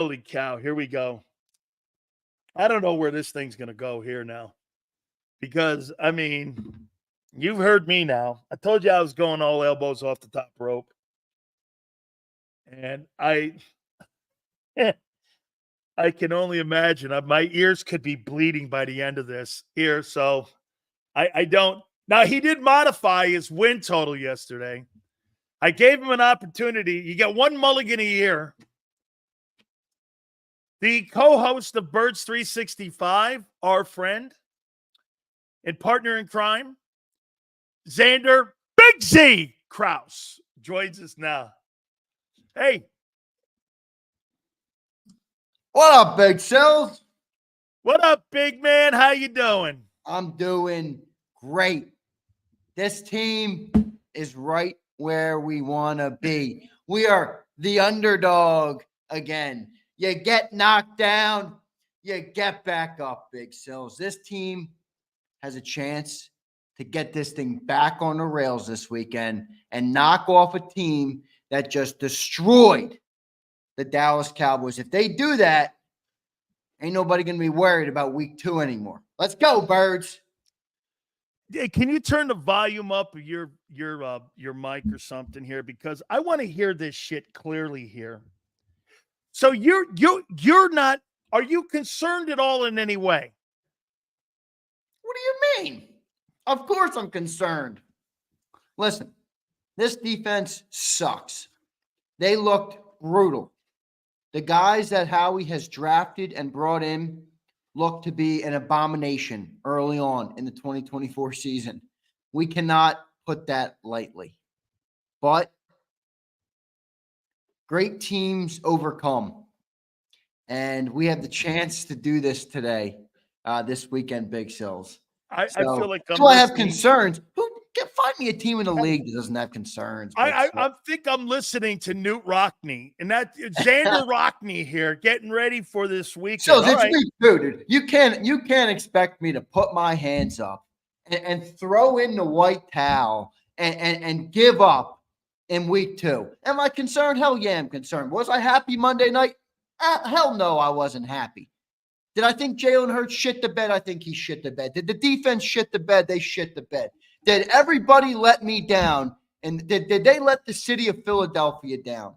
Holy cow, here we go. I don't know where this thing's going to go here now. Because, I mean, you've heard me now. I told you I was going all elbows off the top rope. And I can only imagine. My ears could be bleeding by the end of this here. So I don't. Now, he did modify his win total yesterday. I gave him an opportunity. You get one mulligan a year. The co-host of Birds 365, our friend and partner in crime, Zander Big Z Krause, joins us now. Hey. What up, Big Sills? What up, big man? How you doing? I'm doing great. This team is right where we want to be. We are the underdog again. You get knocked down, you get back up, Big Sills. This team has a chance to get this thing back on the rails this weekend and knock off a team that just destroyed the Dallas Cowboys. If they do that, ain't nobody going to be worried about week 2 anymore. Let's go, Birds. Hey, can you turn the volume up of your mic or something here? Because I want to hear this shit clearly here. So you're not, are you concerned at all in any way? What do you mean? Of course I'm concerned. Listen, this defense sucks. They looked brutal. The guys that Howie has drafted and brought in look to be an abomination early on in the 2024 season. We cannot put that lightly. But great teams overcome. And we have the chance to do this today, this weekend, Big Sills. I feel like I have concerns. Find me a team in the league that doesn't have concerns. I think I'm listening to Newt Rockney, and that Zander Rockney here, getting ready for this weekend. So it's week 2, dude. You can't expect me to put my hands up and throw in the white towel and give up in week 2. Am I concerned? Hell yeah, I'm concerned. Was I happy Monday night? Hell no, I wasn't happy. Did I think Jalen Hurts shit the bed? I think he shit the bed. Did the defense shit the bed? They shit the bed. Did everybody let me down? And did they let the city of Philadelphia down?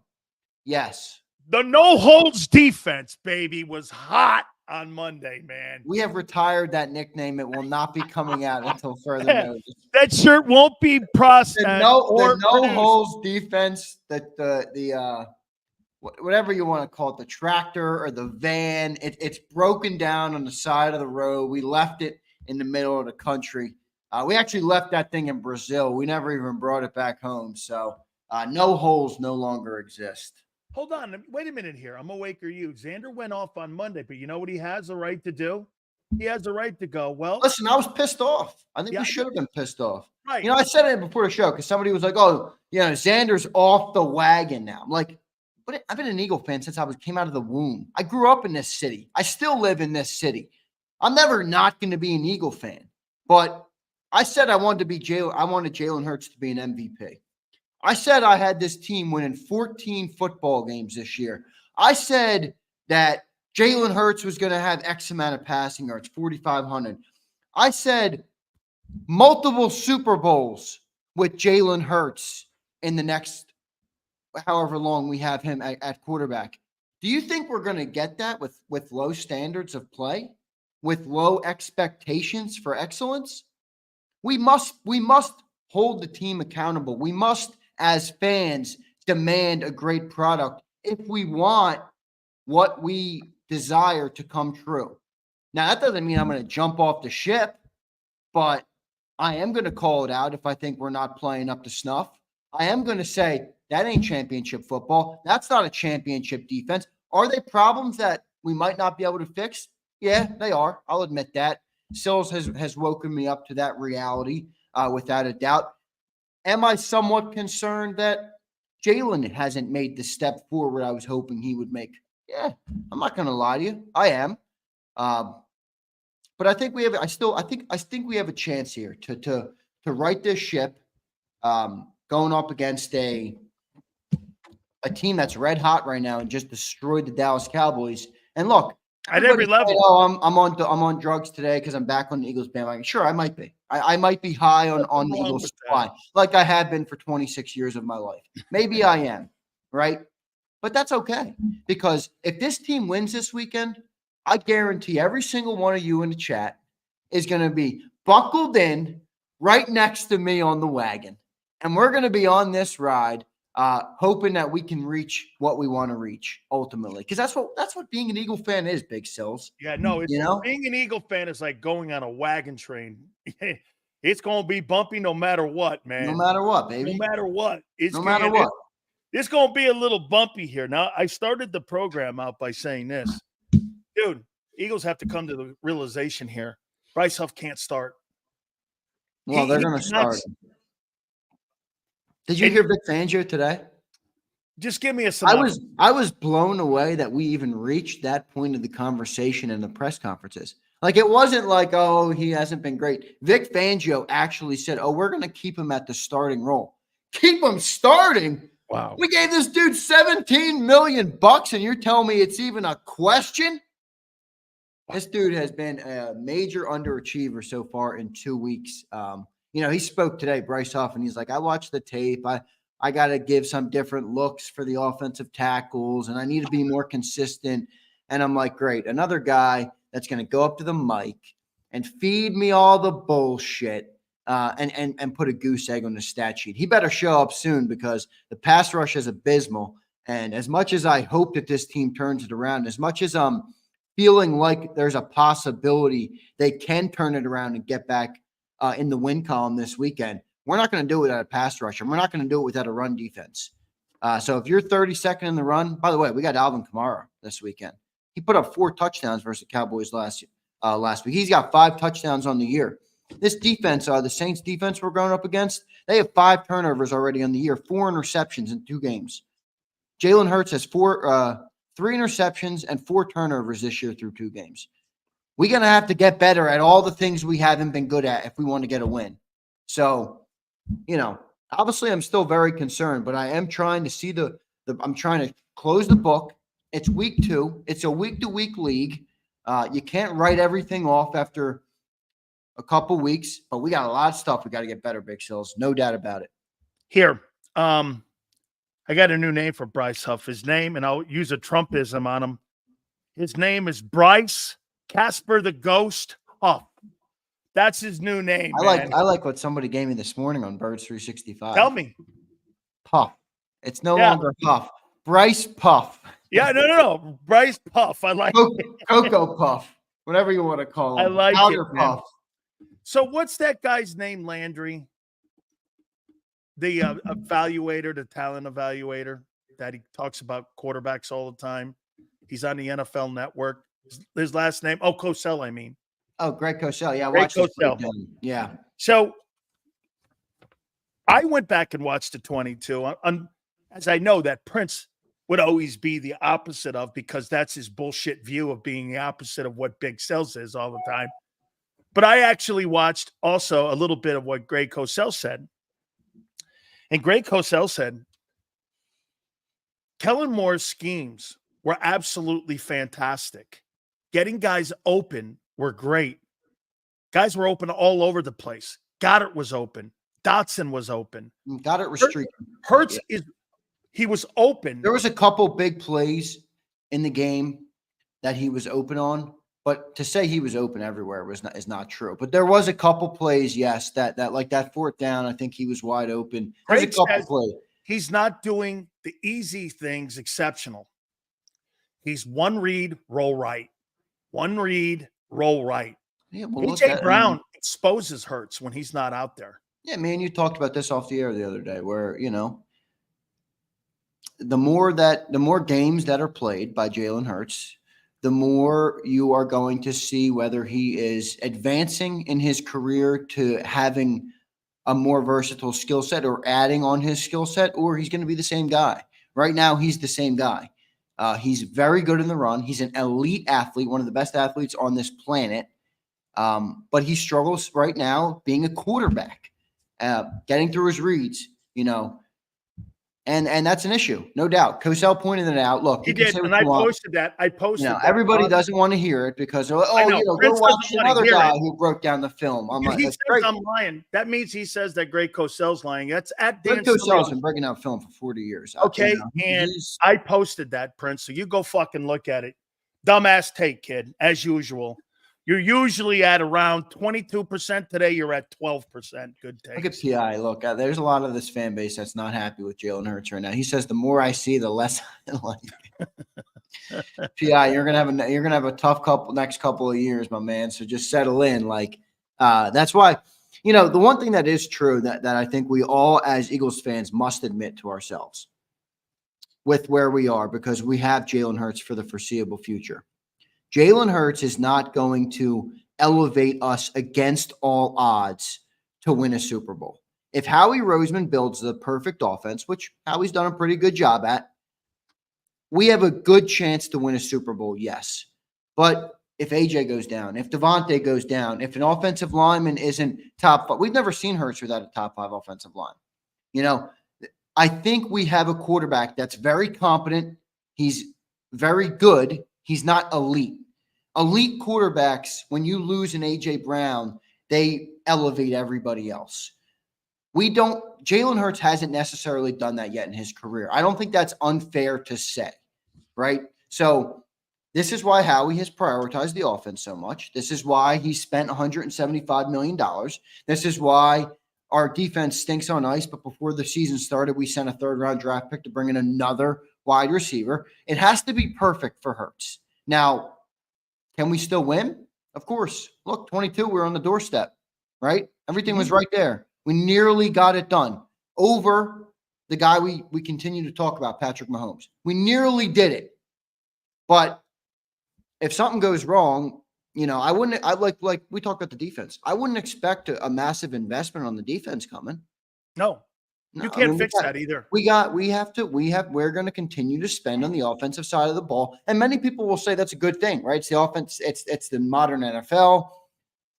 Yes. The no-holds defense, baby, was hot on Monday, man. We have retired that nickname. It will not be coming out until further notice. That shirt won't be processed. The no-holds defense, the whatever you want to call it, the tractor or the van, it's broken down on the side of the road. We left it in the middle of the country. We actually left that thing in Brazil. We never even brought it back home. So no holes no longer exist. Hold on. Wait a minute here. I'm awake or you. Zander went off on Monday, but you know what he has the right to do? He has the right to go, well. Listen, I was pissed off. I think we should have been pissed off. Right. I said it before the show because somebody was like, oh, Zander's off the wagon now. I'm like, but I've been an Eagle fan since I came out of the womb. I grew up in this city. I still live in this city. I'm never not going to be an Eagle fan. But I said I wanted Jalen Hurts to be an MVP. I said I had this team winning 14 football games this year. I said that Jalen Hurts was going to have X amount of passing yards, 4,500. I said multiple Super Bowls with Jalen Hurts in the next however long we have him at quarterback. Do you think we're going to get that with low standards of play, with low expectations for excellence? We must hold the team accountable. We must, as fans, demand a great product if we want what we desire to come true. Now, that doesn't mean I'm going to jump off the ship, but I am going to call it out if I think we're not playing up to snuff. I am going to say, that ain't championship football. That's not a championship defense. Are they problems that we might not be able to fix? Yeah, they are. I'll admit that. Sills has woken me up to that reality without a doubt. Am I somewhat concerned that Jalen hasn't made the step forward I was hoping he would make? Yeah, I'm not going to lie to you. I am. But I think we have. I think we have a chance here to right this ship. Going up against a a team that's red hot right now and just destroyed the Dallas Cowboys. And look, At every level. Oh, I'm on drugs today because I'm back on the Eagles bandwagon. Sure, I might be. I might be high on the wrong Eagles with supply, like I have been for 26 years of my life. Maybe I am, right? But that's okay, because if this team wins this weekend, I guarantee every single one of you in the chat is going to be buckled in right next to me on the wagon. And we're going to be on this ride, hoping that we can reach what we want to reach ultimately. Because that's what being an Eagle fan is, Big Sills. Yeah, no, it's, being an Eagle fan is like going on a wagon train. It's going to be bumpy no matter what, man. No matter what, baby. No matter what. No matter what. It's going to be a little bumpy here. Now, I started the program out by saying this. Dude, Eagles have to come to the realization here. Bryce Huff can't start. Well, they're going to start. Did you hear Vic Fangio today? Just give me a synopsis. I was blown away that we even reached that point of the conversation in the press conferences. Like, it wasn't like, oh, he hasn't been great. Vic Fangio actually said, oh, we're going to keep him at the starting role. Keep him starting? Wow. We gave this dude $17 million, and you're telling me it's even a question? This dude has been a major underachiever so far in 2 weeks. He spoke today, Bryce Huff, and he's like, I watched the tape. I got to give some different looks for the offensive tackles, and I need to be more consistent. And I'm like, great. Another guy that's going to go up to the mic and feed me all the bullshit and put a goose egg on the stat sheet. He better show up soon, because the pass rush is abysmal. And as much as I hope that this team turns it around, as much as I'm feeling like there's a possibility they can turn it around and get back in the win column this weekend, we're not going to do it without a pass rush, and we're not going to do it without a run defense. So if you're 32nd in the run, by the way, we got Alvin Kamara this weekend. He put up 4 touchdowns versus the Cowboys last week. He's got 5 touchdowns on the year. This defense, the Saints defense we're going up against, they have 5 turnovers already on the year, 4 interceptions in 2 games. Jalen Hurts has 3 interceptions and 4 turnovers this year through 2 games. We're going to have to get better at all the things we haven't been good at if we want to get a win. So, obviously I'm still very concerned, but I am trying to see I'm trying to close the book. It's week 2. It's a week-to-week league. You can't write everything off after a couple weeks, but we got a lot of stuff we got to get better, Big Sills. No doubt about it. Here, I got a new name for Bryce Huff. His name, and I'll use a Trumpism on him. His name is Bryce Casper the Ghost Huff. That's his new name. I like what somebody gave me this morning on Birds 365. Tell me. Puff. It's no longer Puff. Bryce Puff. Yeah, no. Bryce Puff. I like Cocoa Puff. Whatever you want to call him. I like Powder it, Puff. So what's that guy's name, Landry? The evaluator, the talent evaluator that he talks about quarterbacks all the time. He's on the NFL Network. His last name, Cosell, I mean. Oh, Greg Cosell. Yeah, I Greg watched Cosell. Yeah. So I went back and watched the 22. As I know that Prince would always be the opposite of, because that's his bullshit view of being the opposite of what Big Cells is all the time. But I actually watched also a little bit of what Greg Cosell said. And Greg Cosell said, Kellen Moore's schemes were absolutely fantastic. Getting guys open were great. Guys were open all over the place. Goddard was open. Dotson was open. Goddard restricted. Hurts he was open. There was a couple big plays in the game that he was open on, but to say he was open everywhere is not true. But there was a couple plays, yes, that like that 4th down, I think he was wide open. There's a couple plays. He's not doing the easy things exceptional. He's one read, roll right. One read, roll right. Yeah, well, A.J. Brown exposes Hurts when he's not out there. Yeah, man, you talked about this off the air the other day, where the more games that are played by Jalen Hurts, the more you are going to see whether he is advancing in his career to having a more versatile skill set or adding on his skill set, or he's going to be the same guy. Right now, he's the same guy. He's very good in the run. He's an elite athlete, one of the best athletes on this planet. But he struggles right now being a quarterback, getting through his reads. And that's an issue, no doubt. Cosell pointed it out. Look, He you can did, say what and I you want. posted that. I posted that. Everybody doesn't want to hear it because, I oh, know. go Prince watch doesn't wanna another hear guy it. who broke down the film. I'm If like, he that's says great. I'm lying, that means he says that Greg Cosell's lying. That's at Dan Greg Cosell's Sileo. been breaking down film for 40 years. Okay, and I posted that, Prince, so you go fucking look at it. Dumbass take, kid, as usual. You're usually at around 22%. Today, you're at 12%. Good take. Look at PI. Look, there's a lot of this fan base that's not happy with Jalen Hurts right now. He says the more I see, the less I like. PI, you're gonna have a tough next couple of years, my man. So just settle in. That's why, the one thing that is true that I think we all as Eagles fans must admit to ourselves with where we are, because we have Jalen Hurts for the foreseeable future. Jalen Hurts is not going to elevate us against all odds to win a Super Bowl. If Howie Roseman builds the perfect offense, which Howie's done a pretty good job at, we have a good chance to win a Super Bowl, yes. But if AJ goes down, if Devontae goes down, if an offensive lineman isn't top 5, we've never seen Hurts without a top 5 offensive line. I think we have a quarterback that's very competent. He's very good. He's not elite. Elite quarterbacks, when you lose an A.J. Brown, they elevate everybody else. Jalen Hurts hasn't necessarily done that yet in his career. I don't think that's unfair to say, right? So this is why Howie has prioritized the offense so much. This is why he spent $175 million. This is why our defense stinks on ice, but before the season started, we sent a 3rd-round draft pick to bring in another wide receiver. It has to be perfect for Hurts. Now, can we still win? Of course. Look, 22, we're on the doorstep, right? Everything was right there. We nearly got it done over the guy we continue to talk about, Patrick Mahomes. We nearly did it. But if something goes wrong, like we talked about the defense. I wouldn't expect a massive investment on the defense coming. No. You can't fix that either. We're going to continue to spend on the offensive side of the ball. And many people will say that's a good thing, right? It's the offense. It's the modern NFL.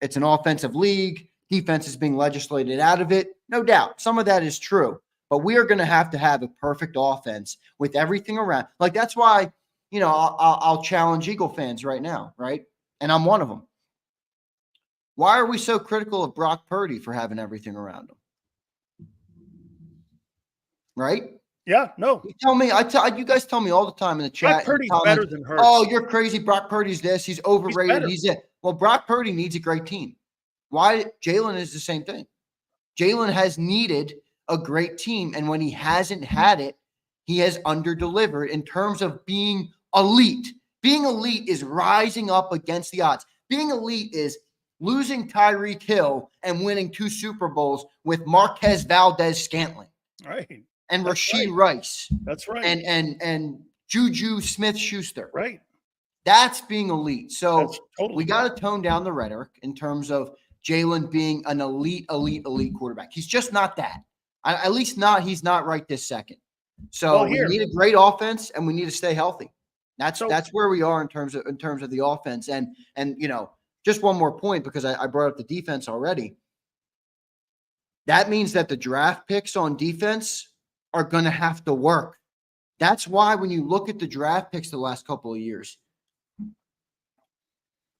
It's an offensive league. Defense is being legislated out of it. No doubt. Some of that is true, but we are going to have a perfect offense with everything around. Like, that's why, I'll challenge Eagle fans right now, right? And I'm one of them. Why are we so critical of Brock Purdy for having everything around him? Right? Yeah, no. You guys tell me all the time in the chat. Brock Purdy's better than Hurts. Oh, you're crazy. Brock Purdy's this. He's overrated. He's it. Well, Brock Purdy needs a great team. Why? Jalen is the same thing. Jalen has needed a great team, and when he hasn't had it, he has underdelivered in terms of being elite. Being elite is rising up against the odds. Being elite is losing Tyreek Hill and winning 2 Super Bowls with Marquez Valdez-Scantling. Right. And Rashee Rice. That's right. And Juju Smith-Schuster. Right. That's being elite. So totally we got to tone down the rhetoric in terms of Jalen being an elite quarterback. He's just not that. At least he's not right this second. So we need a great offense and we need to stay healthy. That's where we are in terms of the offense. And just one more point, because I brought up the defense already. That means that the draft picks on defense are going to have to work. That's why when you look at the draft picks the last couple of years,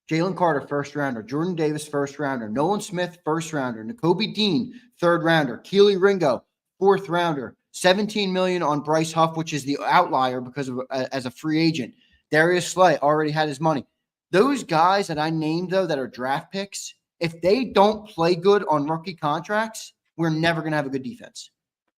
Jalen Carter, 1st rounder, Jordan Davis, 1st rounder, Nolan Smith, 1st rounder, Nakobe Dean, 3rd rounder, Keely Ringo, 4th rounder, $17 million on Bryce Huff, which is the outlier because of as a free agent. Darius Slay already had his money. Those guys that I named, though, that are draft picks, if they don't play good on rookie contracts, we're never going to have a good defense.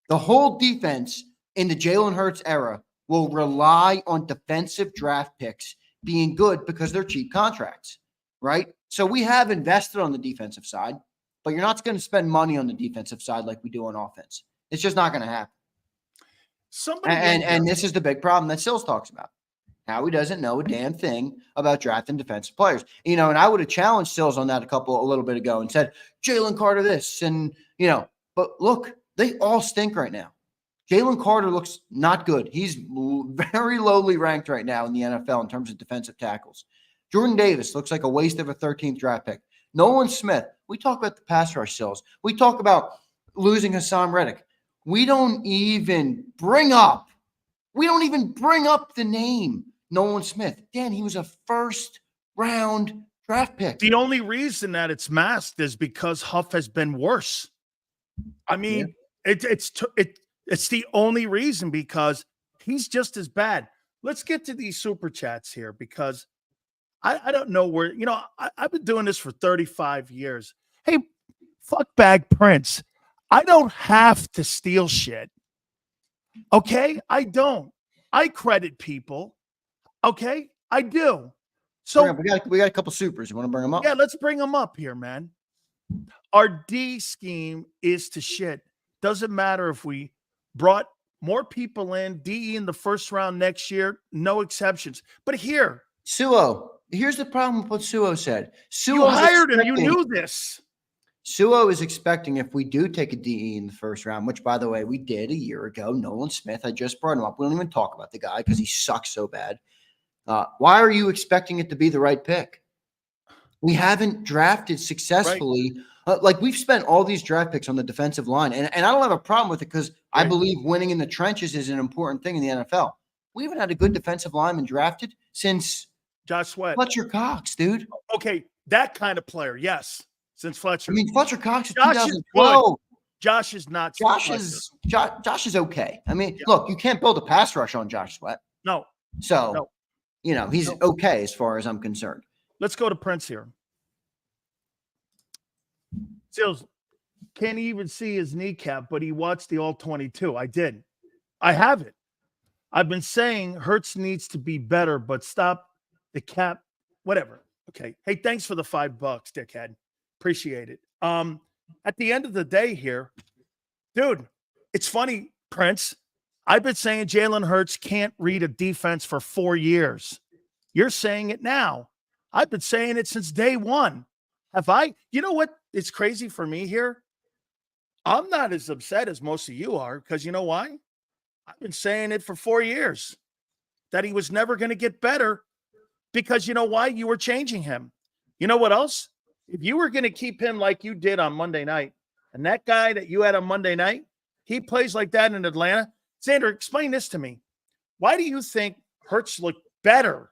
The whole defense in the Jalen Hurts era will rely on defensive draft picks being good because they're cheap contracts, right? So we have invested on the defensive side, but you're not going to spend money on the defensive side like we do on offense. It's just not going to happen. And this is the big problem that Sills talks about. Howie doesn't know a damn thing about drafting defensive players. And I would have challenged Sills on that a little bit ago and said, Jalen Carter this, and, but look, they all stink right now. Jalen Carter looks not good. He's very lowly ranked right now in the NFL in terms of defensive tackles. Jordan Davis looks like a waste of a 13th draft pick. Nolan Smith, we talk about the pass rush Sills. We talk about losing Hassan Reddick. we don't even bring up the name Nolan Smith. Dan, he was a first-round draft pick. The only reason that it's masked is because Huff has been worse. I mean, it's the only reason, because he's just as bad. Let's get to these super chats here, because I don't know where, I've been doing this for 35 years. Hey, fuckbag Prince, I don't have to steal shit. Okay? I don't. I credit people. Okay? I do. So we got a couple supers. You want to bring them up? Yeah, let's bring them up here, man. Our D scheme is to shit. Doesn't matter if we brought more people in, DE in the first round next year, no exceptions. But here, Suo, here's the problem with what Suo said. You hired him. You knew this. Suo is expecting, if we do take a DE in the first round, which, by the way, we did a year ago, Nolan Smith, I just brought him up. We don't even talk about the guy because he sucks so bad. Why are you expecting it to be the right pick? We haven't drafted successfully. Right. We've spent all these draft picks on the defensive line, and I don't have a problem with it, because I believe winning in the trenches is an important thing in the NFL. We haven't had a good defensive lineman drafted since Josh Sweat. Fletcher Cox, dude. Okay, that kind of player, yes. Since Fletcher. I mean, Fletcher Cox is 2012. Josh is not. Josh is okay. I mean, look, you can't build a pass rush on Josh Sweat. No. So, he's okay as far as I'm concerned. Let's go to Prince here. Seals can't even see his kneecap, but he watched the All-22. I did. I have it. I've been saying Hurts needs to be better, but stop the cap. Whatever. Okay. Hey, thanks for the $5, dickhead. Appreciate it. At the end of the day here, dude, it's funny, Prince. I've been saying Jalen Hurts can't read a defense for 4 years. You're saying it now. I've been saying it since day one. Have I? You know what? It's crazy for me here. I'm not as upset as most of you are, because you know why? I've been saying it for 4 years, that he was never going to get better, because you know why? You were changing him. You know what else? If you were going to keep him like you did on Monday night, and that guy that you had on Monday night, he plays like that in Atlanta. Zander, explain this to me. Why do you think Hurts looked better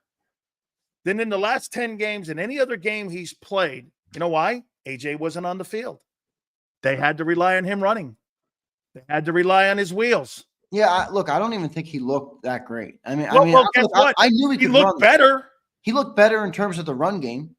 than in the last 10 games in any other game he's played? You know why? AJ wasn't on the field. They had to rely on him running. They had to rely on his wheels. Yeah, I don't even think he looked that great. I mean, guess what? I knew he could looked better. He looked better in terms of the run game.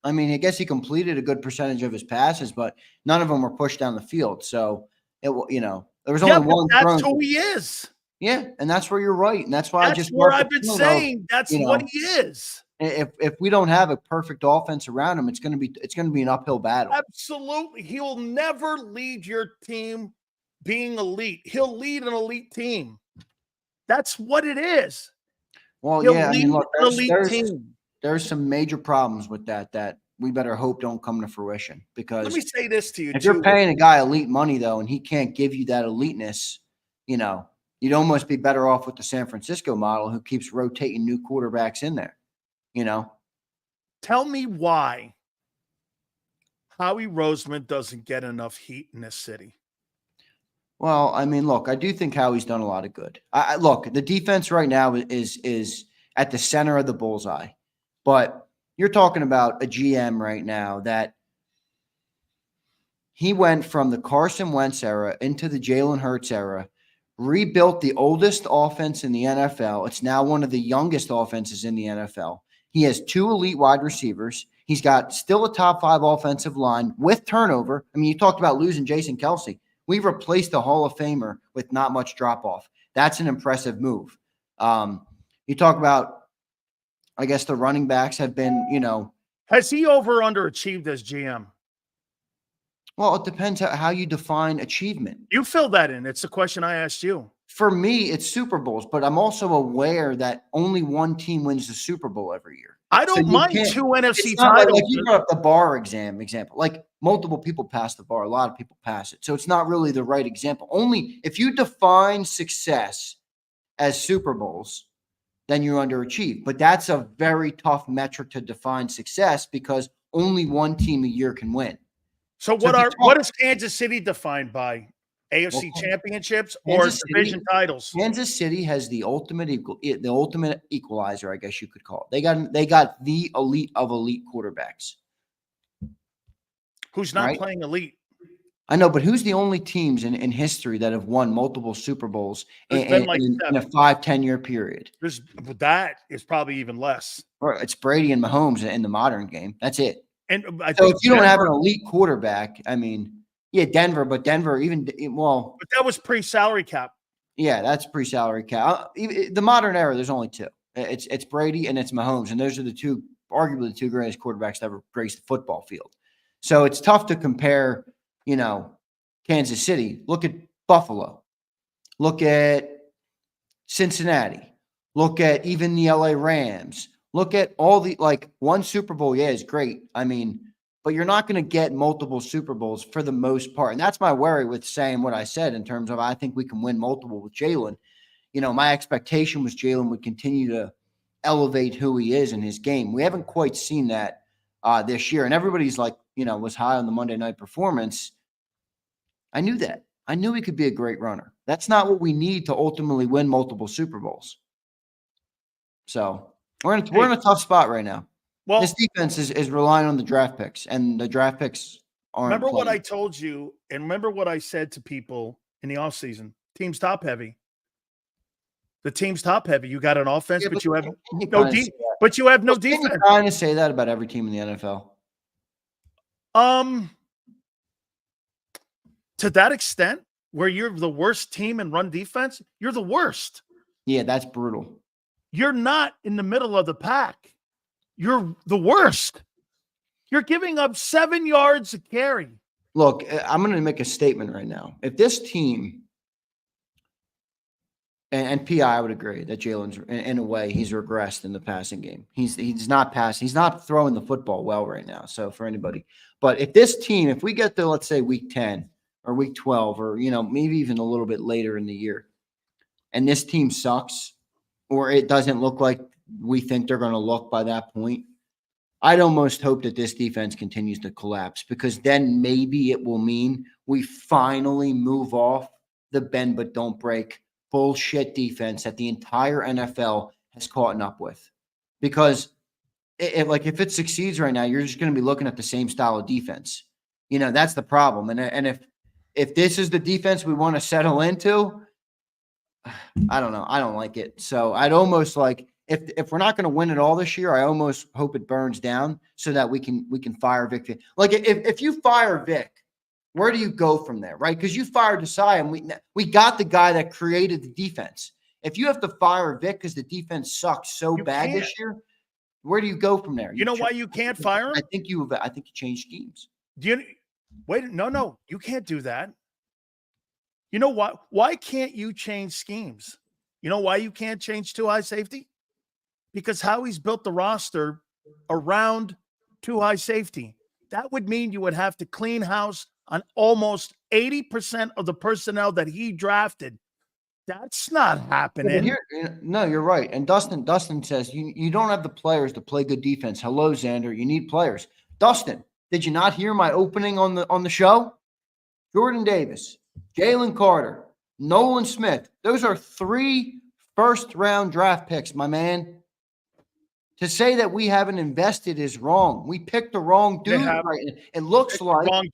I mean, I guess he completed a good percentage of his passes, but none of them were pushed down the field. So, there was only one. That's who he is. Yeah, and that's where you're right, and that's why I've been saying that's what he is. If we don't have a perfect offense around him, it's going to be an uphill battle. Absolutely, he will never lead your team being elite. He'll lead an elite team. That's what it is. Well, there's some major problems with that we better hope don't come to fruition. Because let me say this to you: if you're paying a guy elite money though, and he can't give you that eliteness, you'd almost be better off with the San Francisco model, who keeps rotating new quarterbacks in there. Tell me why Howie Roseman doesn't get enough heat in this city. Well, I mean, look, I do think Howie's done a lot of good. Look, the defense right now is at the center of the bullseye, but you're talking about a GM right now that he went from the Carson Wentz era into the Jalen Hurts era, rebuilt the oldest offense in the NFL. It's now one of the youngest offenses in the NFL. He has 2 elite wide receivers. He's got still a top 5 offensive line with turnover. I mean, you talked about losing Jason Kelce. We replaced a Hall of Famer with not much drop-off. That's an impressive move. You talk about, I guess, the running backs have been, Has he over or underachieved as GM? Well, it depends how you define achievement. You fill that in. It's the question I asked you. For me, it's Super Bowls, but I'm also aware that only one team wins the Super Bowl every year. I don't mind 2 NFC titles. Like you brought up the bar example. Like multiple people pass the bar. A lot of people pass it. So it's not really the right example. Only if you define success as Super Bowls, then you underachieve. But that's a very tough metric to define success, because only one team a year can win. So what is Kansas City defined by? AFC championships or Kansas City, division titles? Kansas City has the ultimate equalizer, I guess you could call it. They got the elite of elite quarterbacks. Who's not playing elite? I know, but who's the only teams in history that have won multiple Super Bowls in a 5-10 year period? That is probably even less. Or it's Brady and Mahomes in the modern game. That's it. And so if you don't have an elite quarterback, I mean, yeah, Denver, but Denver but that was pre-salary cap. Yeah, that's pre-salary cap. The modern era, there's only two. It's Brady and it's Mahomes, and those are arguably the two greatest quarterbacks to ever grace the football field. So it's tough to compare, Kansas City. Look at Buffalo. Look at Cincinnati. Look at even the LA Rams. Look at all one Super Bowl, is great. I mean, but you're not going to get multiple Super Bowls for the most part. And that's my worry with saying what I said in terms of I think we can win multiple with Jalen. My expectation was Jalen would continue to elevate who he is in his game. We haven't quite seen that this year. And everybody's was high on the Monday night performance. I knew that. I knew he could be a great runner. That's not what we need to ultimately win multiple Super Bowls. So we're in a tough spot right now. Well, this defense is relying on the draft picks, and the draft picks aren't. Remember what I told you, and remember what I said to people in the offseason. Team's top heavy. The team's top heavy. You got an offense, but you have no defense. But you have no defense. Can you kind of say that about every team in the NFL? To that extent, where you're the worst team in run defense, you're the worst. Yeah, that's brutal. You're not in the middle of the pack. You're the worst. You're giving up 7 yards a carry. Look, I'm going to make a statement right now. If this team, and P.I. would agree that Jalen's, in a way, he's regressed in the passing game. He's not passing. He's not throwing the football well right now. So for anybody. But if this team, if we get to, let's say, week 10 or week 12 or, maybe even a little bit later in the year, and this team sucks, or it doesn't look like we think they're going to look by that point, I'd almost hope that this defense continues to collapse, because then maybe it will mean we finally move off the bend but don't break bullshit defense that the entire NFL has caught up with. Because if it succeeds right now, you're just going to be looking at the same style of defense. That's the problem. And if this is the defense we want to settle into, I don't know. I don't like it. So I'd almost if we're not going to win it all this year, I almost hope it burns down so that we can fire Vic. If you fire Vic, where do you go from there, right? Because you fired Desai, and we got the guy that created the defense. If you have to fire Vic because the defense sucks so bad this year, where do you go from there? You know why you can't fire him? I think you changed schemes. No, you can't do that. You know what? Why can't you change schemes? You know why you can't change two high safety? Because Howie's built the roster around two high safety. That would mean you would have to clean house on almost 80% of the personnel that he drafted. That's not happening. No, you're right. And Dustin says you don't have the players to play good defense. Hello, Zander. You need players. Dustin, did you not hear my opening on the show? Jordan Davis, Jalen Carter, Nolan Smith. Those are 3 first-round draft picks, my man. To say that we haven't invested is wrong. We picked the wrong dude. Right? It looks like we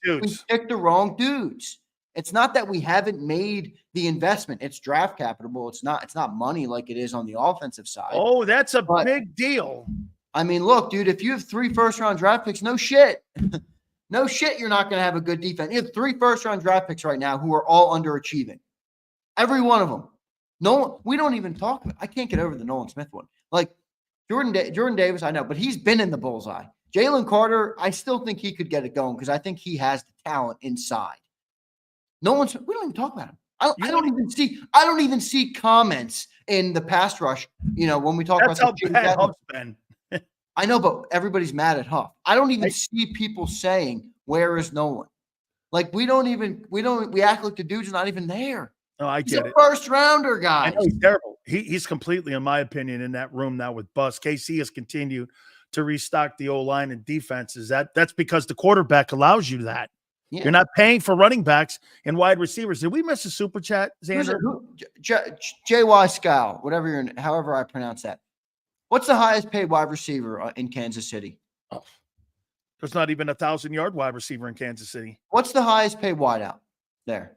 picked the wrong dudes. It's not that we haven't made the investment. It's draft capital. It's not money like it is on the offensive side. Oh, that's a big deal. I mean, look, dude, if you have 3 first-round draft picks, no shit. No shit, you're not going to have a good defense. You have 3 first-round draft picks right now who are all underachieving. Every one of them. No, we don't even talk about. I can't get over the Nolan Smith one. Jordan Davis, I know, but he's been in the bullseye. Jalen Carter, I still think he could get it going because I think he has the talent inside. Nolan Smith, we don't even talk about him. I don't even see comments in the pass rush. When we talk about bad Huff's been. I know, but everybody's mad at Huff. I don't even see people saying, "Where is Nolan?" We act like the dude's not even there. No, I get it. He's a first rounder, guys. I know he's terrible. He's completely, in my opinion, in that room now with Bus. KC has continued to restock the O-line and defenses. That's because the quarterback allows you that. Yeah. You're not paying for running backs and wide receivers. Did we miss a super chat, Xander? JY Scow, however I pronounce that. What's the highest paid wide receiver in Kansas City? Oh, there's not even 1,000-yard wide receiver in Kansas City. What's the highest paid wideout there?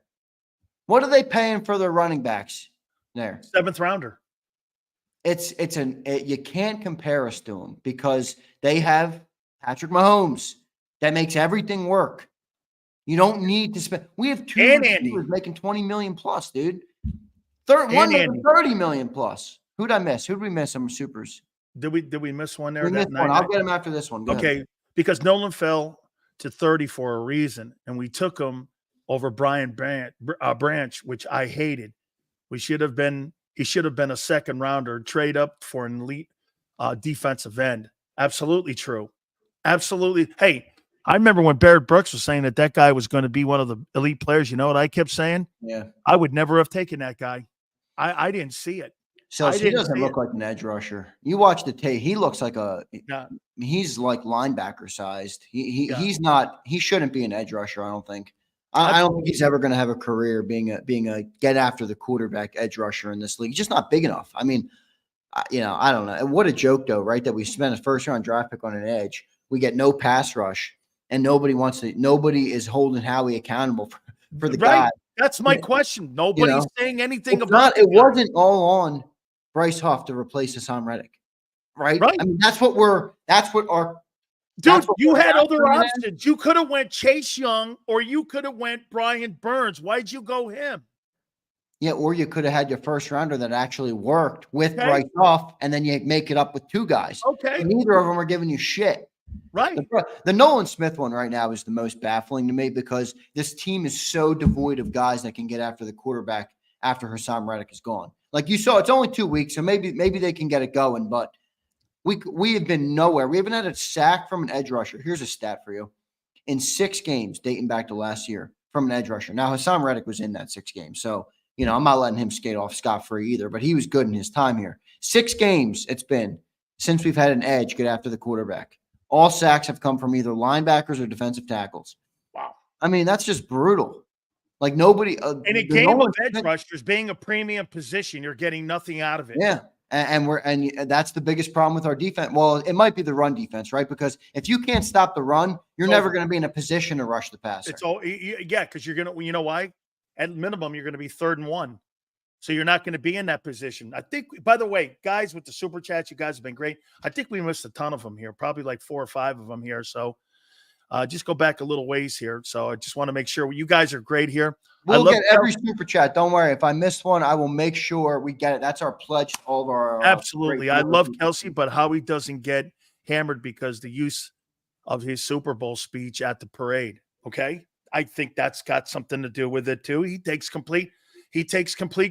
What are they paying for their running backs there? 7th rounder. You can't compare us to them because they have Patrick Mahomes that makes everything work. You don't need to spend. We have two receivers making $20 million plus, dude. One making $30 million plus. Who'd I miss? Who'd we miss? Some supers. Did we miss one there? We missed one. I'll get him after this one. Go ahead. Because Nolan fell to 30 for a reason, and we took him over Brian Branch, which I hated. He should have been a 2nd rounder, trade up for an elite defensive end. Absolutely true. Absolutely. Hey, I remember when Barrett Brooks was saying that guy was going to be one of the elite players. You know what I kept saying? Yeah. I would never have taken that guy. I didn't see it. So he doesn't look like an edge rusher. You watch the tape. He looks like he's like linebacker sized. He's not. He shouldn't be an edge rusher. I don't think. I don't think he's ever going to have a career being a get after the quarterback edge rusher in this league. He's just not big enough. I mean, I don't know. What a joke though, right? That we spent a 1st-round draft pick on an edge. We get no pass rush, and nobody is holding Howie accountable for the guy. That's my question. Nobody's saying anything about it. It wasn't all on Bryce Huff to replace Hassan Reddick, right? I mean, that's what our dude. You had other options. You could have went Chase Young, or you could have went Brian Burns. Why'd you go him? Yeah, or you could have had your 1st rounder that actually worked with Bryce Huff, and then you make it up with 2 guys. Okay, and neither of them are giving you shit. Right. The Nolan Smith one right now is the most baffling to me because this team is so devoid of guys that can get after the quarterback after Hassan Reddick is gone. Like you saw, it's only 2 weeks, so maybe they can get it going, but we have been nowhere. We haven't had a sack from an edge rusher. Here's a stat for you. In 6 games dating back to last year from an edge rusher. Now, Hassan Reddick was in that 6 games, so I'm not letting him skate off scot-free either, but he was good in his time here. 6 games it's been since we've had an edge get after the quarterback. All sacks have come from either linebackers or defensive tackles. Wow. I mean, that's just brutal. Like nobody in a game of edge rushers being a premium position, you're getting nothing out of it. Yeah. And that's the biggest problem with our defense. Well, it might be the run defense, right? Because if you can't stop the run, you're never going to be in a position to rush the passer. Because you're going to, you know why? At minimum, you're going to be 3rd and 1. So you're not going to be in that position. I think, by the way, guys with the super chats, you guys have been great. I think we missed a ton of them here, probably like 4 or 5 of them here. So just go back a little ways here. So I just want to make sure you guys are great here. We'll get every super chat. Don't worry. If I missed one, I will make sure we get it. That's our pledge to all of our. Absolutely. I love Kelsey, but Howie doesn't get hammered because the use of his Super Bowl speech at the parade. Okay. I think that's got something to do with it too. He takes complete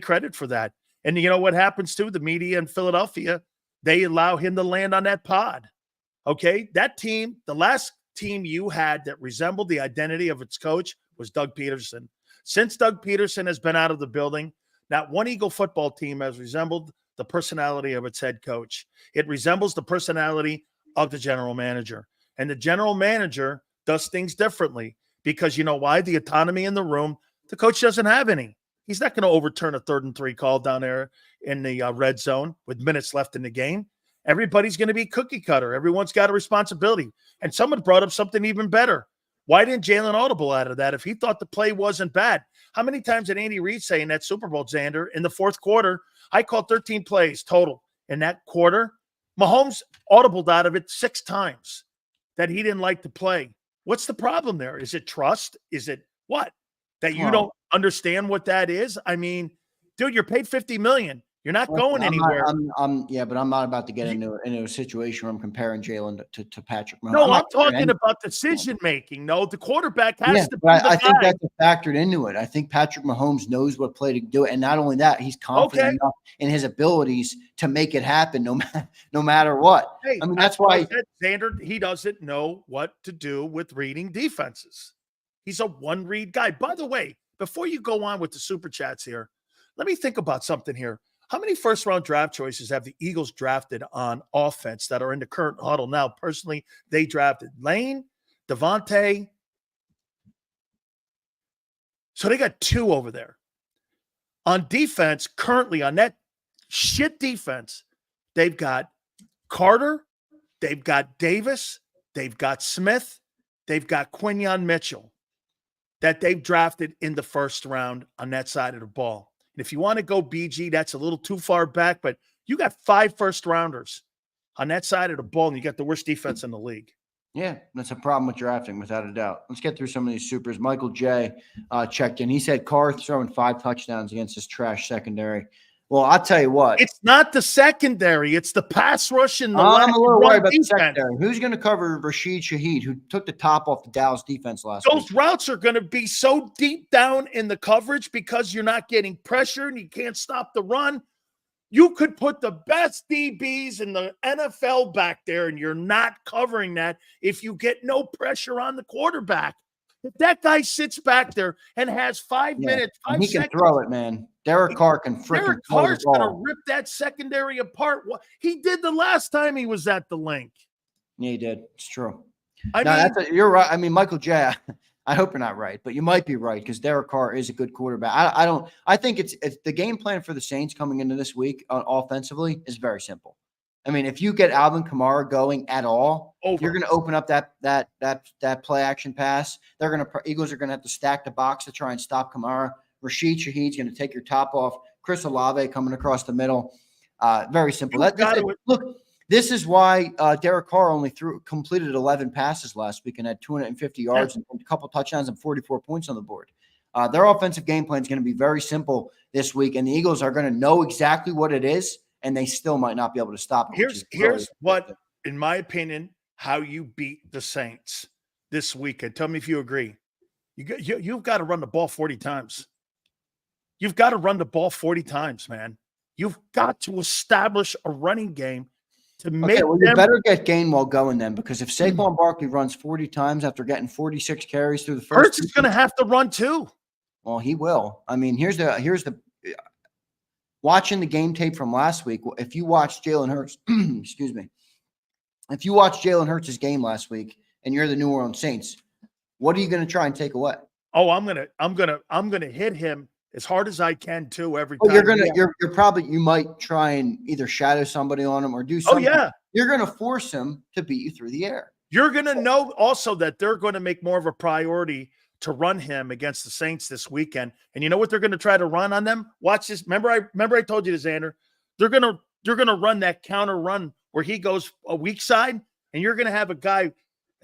credit for that. And you know what happens too? The media in Philadelphia, they allow him to land on that pod. Okay. That team, the last team you had that resembled the identity of its coach was Doug Peterson. Since Doug Peterson has been out of the building, not one Eagle football team has resembled the personality of its head coach. It resembles the personality of the general manager. And the general manager does things differently because you know why? The autonomy in the room, the coach doesn't have any. He's not going to overturn a 3rd and 3 call down there in the red zone with minutes left in the game. Everybody's going to be cookie cutter. Everyone's got a responsibility. And someone brought up something even better. Why didn't Jalen audible out of that if he thought the play wasn't bad? How many times did Andy Reid say in that Super Bowl, Zander, in the 4th quarter, I called 13 plays total in that quarter? Mahomes audibled out of it 6 times that he didn't like the play. What's the problem there? Is it trust? Is it what? That you don't understand what that is? I mean, dude, you're paid $50 million. You're not going anywhere. But I'm not about to get into a situation where I'm comparing Jalen to Patrick Mahomes. No, I'm talking about decision making. No, the quarterback has to be the I think guy. that's factored into it. I think Patrick Mahomes knows what play to do it, and not only that, he's confident enough in his abilities to make it happen, no matter what. Hey, I mean, that's why Zander, he doesn't know what to do with reading defenses. He's a one-read guy. By the way, before you go on with the super chats here, let me think about something here. How many first-round draft choices have the Eagles drafted on offense that are in the current huddle now? Personally, they drafted Lane, Devontae, So they got 2 over there. On defense, currently on that shit defense, they've got Carter, they've got Davis, they've got Smith, they've got Quinyon Mitchell that they've drafted in the first round on that side of the ball. And if you want to go BG, that's a little too far back, but you got 5 first-rounders on that side of the ball, and you got the worst defense in the league. Yeah, that's a problem with drafting, without a doubt. Let's get through some of these supers. Michael J. Checked in. He said Carr throwing 5 touchdowns against his trash secondary. Well, I'll tell you what. It's not the secondary. It's the pass rush and the I'm a little worried about defense. the secondary. Who's going to cover Rashid Shaheed, who took the top off the Dallas defense last week? Those routes are going to be so deep down in the coverage because you're not getting pressure and you can't stop the run. You could put the best DBs in the NFL back there, and you're not covering that if you get no pressure on the quarterback. If that guy sits back there and has 5 minutes, 5 he seconds. can throw it, man. Derek Carr can freaking Derek throw the Carr's going to ball. rip that secondary apart. He did the last time he was at the link. Yeah, he did. It's true. I mean, you're right. I mean, Michael J., I hope you're not right, but you might be right because Derek Carr is a good quarterback. I think it's the game plan for the Saints coming into this week offensively is very simple. I mean, if you get Alvin Kamara going at all, you're going to open up that play action pass. Eagles are going to have to stack the box to try and stop Kamara. Rashid Shaheed's going to take your top off. Chris Olave coming across the middle. Very simple. Look, this is why Derek Carr only completed 11 passes last week and had 250 yards and a couple touchdowns and 44 points on the board. Their offensive game plan is going to be very simple this week, and the Eagles are going to know exactly what it is, and they still might not be able to stop it. Here's what, in my opinion, how you beat the Saints this weekend. Tell me if you agree. You've got to run the ball 40 times. You've got to run the ball 40 times, man. You've got to establish a running game to make you better get Gainwell going then, because if Saquon Barkley runs 40 times after getting 46 carries through the first, Hurts is going to have to run too. Well, he will. I mean, here's the watching the game tape from last week. If you watch Jalen Hurts, excuse me, if you watch Jalen Hurts' game last week and you're the New Orleans Saints, what are you going to try and take away? Oh, I'm gonna hit him as hard as I can too every time. You might try and either shadow somebody on him or do something. Oh yeah, you're going to force him to beat you through the air. You're going to know also that they're going to make more of a priority to run him against the Saints this weekend. And you know what they're going to try to run on them? Watch this. Remember I told you this, Zander. They're going to run that counter run where he goes a weak side, and you're going to have a guy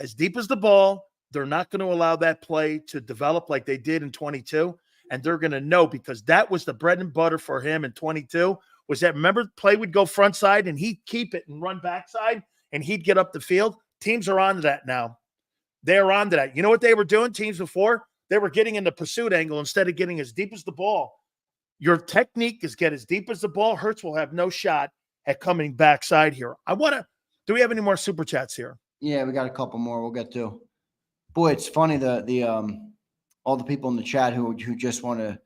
as deep as the ball. They're not going to allow that play to develop like they did in 22. And they're going to know, because that was the bread and butter for him in 22, was that, remember, play would go front side and he'd keep it and run backside and he'd get up the field. Teams are on to that now. They're on to that. You know what they were doing, teams before? They were getting in the pursuit angle instead of getting as deep as the ball. Your technique is get as deep as the ball. Hurts will have no shot at coming backside here. Do we have any more super chats here? Yeah, we got a couple more we'll get to. Boy, it's funny all the people in the chat who just want to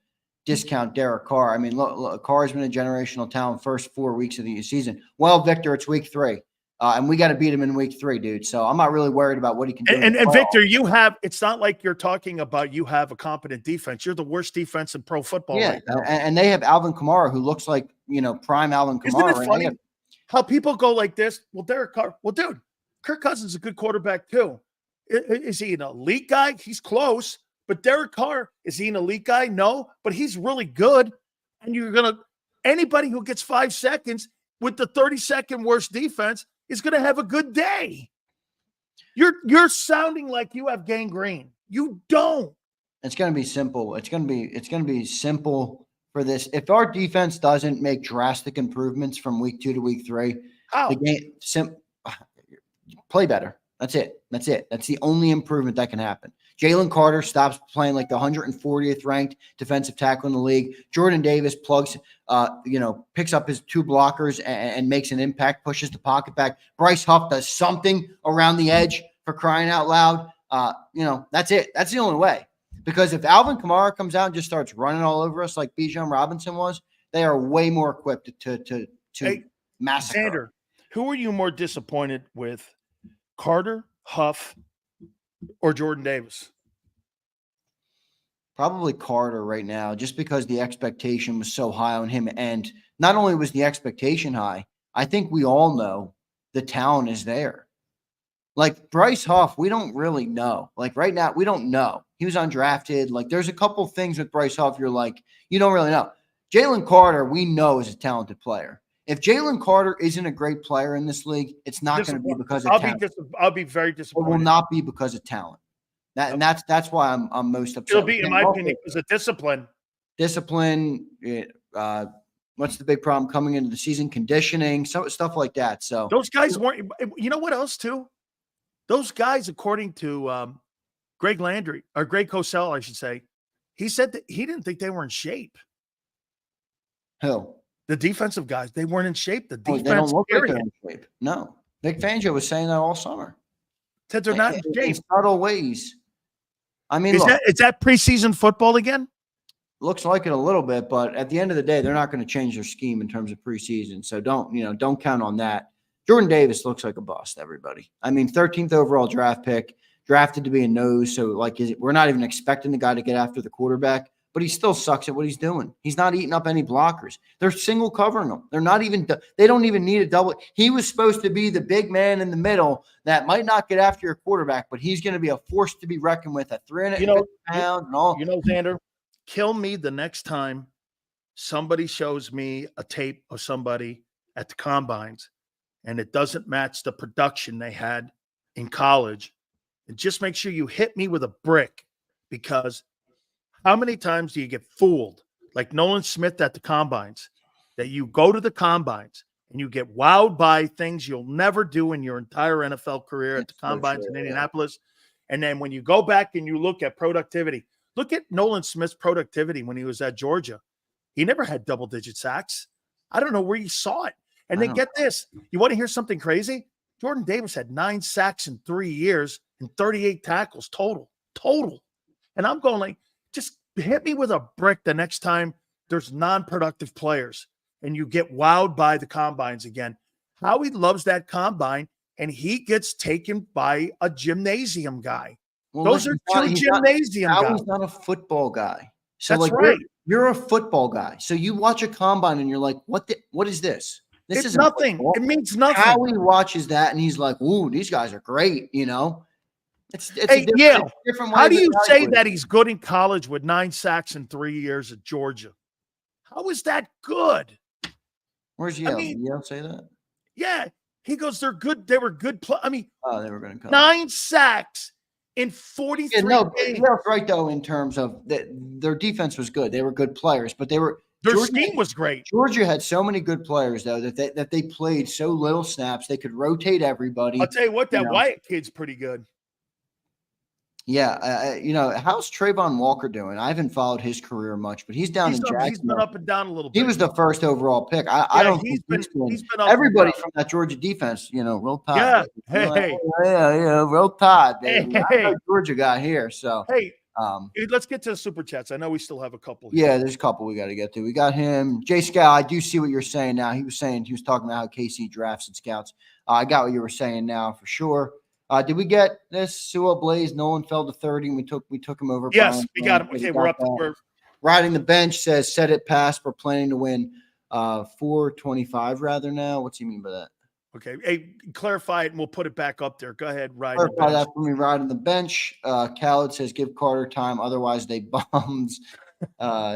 discount Derek Carr. I mean, look, Carr's been a generational talent first 4 weeks of the season. Well, Victor, it's week 3. And we got to beat him in week 3, dude. So I'm not really worried about what he can do. And Victor, it's not like you're talking about you have a competent defense. You're the worst defense in pro football right now. And they have Alvin Kamara, who looks like, prime Alvin Kamara. Isn't it funny how people go like this? Well, Derek Carr, dude, Kirk Cousins is a good quarterback too. Is he an elite guy? He's close. But Derek Carr, is he an elite guy? No, but he's really good. And anybody who gets 5 seconds with the 32nd worst defense is going to have a good day. You're sounding like you have gangrene. You don't. It's going to be simple. It's going to be simple for this. If our defense doesn't make drastic improvements from week 2 to week 3, the game play better. That's it. That's the only improvement that can happen. Jalen Carter stops playing like the 140th ranked defensive tackle in the league. Jordan Davis picks up his 2 blockers and makes an impact, pushes the pocket back. Bryce Huff does something around the edge, for crying out loud. That's it. That's the only way. Because if Alvin Kamara comes out and just starts running all over us like Bijan Robinson was, they are way more equipped to massacre. Zander, who are you more disappointed with, Carter, Huff, or Jordan Davis? Probably Carter right now, just because the expectation was so high on him. And not only was the expectation high, I think we all know the talent is there. Like Bryce Huff, we don't really know. Like right now, we don't know. He was undrafted. Like there's a couple things with Bryce Huff you're like, you don't really know. Jalen Carter, we know is a talented player. If Jalen Carter isn't a great player in this league, it's not going to be because of talent. I'll be very It disappointed. will not be because of talent. That's why I'm most upset. It'll be, in my opinion, because of discipline. Discipline. What's the big problem coming into the season? Conditioning, stuff like that. So those guys weren't. You know what else too? Those guys, according to Greg Landry or Greg Cosell, I should say, he said that he didn't think they were in shape. Who? The defensive guys, they weren't in shape. The defense, they don't look like they're in shape. No, Vic Fangio was saying that all summer. Said they're not in shape. In subtle ways. I mean, is that preseason football again? Looks like it a little bit, but at the end of the day, they're not going to change their scheme in terms of preseason. So don't count on that. Jordan Davis looks like a bust, everybody. I mean, 13th overall draft pick, drafted to be a nose. So, we're not even expecting the guy to get after the quarterback, but he still sucks at what he's doing. He's not eating up any blockers. They're single covering him. They don't even need a double. He was supposed to be the big man in the middle that might not get after your quarterback, but he's going to be a force to be reckoned with at 350 pounds and all. Xander, kill me the next time somebody shows me a tape of somebody at the combines and it doesn't match the production they had in college. And just make sure you hit me with a brick, because how many times do you get fooled, like Nolan Smith at the combines, that you go to the combines and you get wowed by things you'll never do in your entire NFL career at the combines in Indianapolis. And then when you go back and you look at productivity, look at Nolan Smith's productivity when he was at Georgia. He never had double-digit sacks. I don't know where you saw it. And then get this. You want to hear something crazy? Jordan Davis had 9 sacks in 3 years and 38 tackles total. And I'm going like, just hit me with a brick the next time there's non-productive players and you get wowed by the combines again. Howie loves that combine, and he gets taken by a gymnasium guy. Well, those are two gymnasium guys. Howie's not a football guy. So that's right. You're a football guy. So you watch a combine and you're like, what is this? This is nothing. Football. It means nothing. Howie watches that and he's like, ooh, these guys are great, It's different how do you say that he's good in college with 9 sacks in 3 years at Georgia? How is that good? Where's Yale? Did Yale say that? Yeah. He goes, they're good. They were good. They were going to come. 9 sacks in 43 games. Yale's right, though, in terms of their defense was good. They were good players, but their scheme was great. Georgia had so many good players, though, that they played so little snaps. They could rotate everybody. I'll tell you what, that Wyatt kid's pretty good. Yeah, how's Trayvon Walker doing? I haven't followed his career much, but he's down in Jacksonville. He's been up and down a little bit. He was the first overall pick. I don't think he's been everybody from that Georgia defense, roll tide. Yeah, roll tide, baby. I'm a Georgia guy here, so let's get to the super chats. I know we still have a couple. Yeah, there's a couple we got to get to. We got him, Jay Scout. I do see what you're saying now. He was talking about how KC drafts and scouts. I got what you were saying now for sure. Did we get this? Sewell Blaze, Nolan fell to 30, and we took him over. Yes, we got him. Okay, we're up. We're riding the bench. Says set it past. We're planning to win 425 rather now. What's he mean by that? Okay, hey, clarify it, and we'll put it back up there. Go ahead, clarify that for me. Riding the bench. Khaled says give Carter time, otherwise they bums.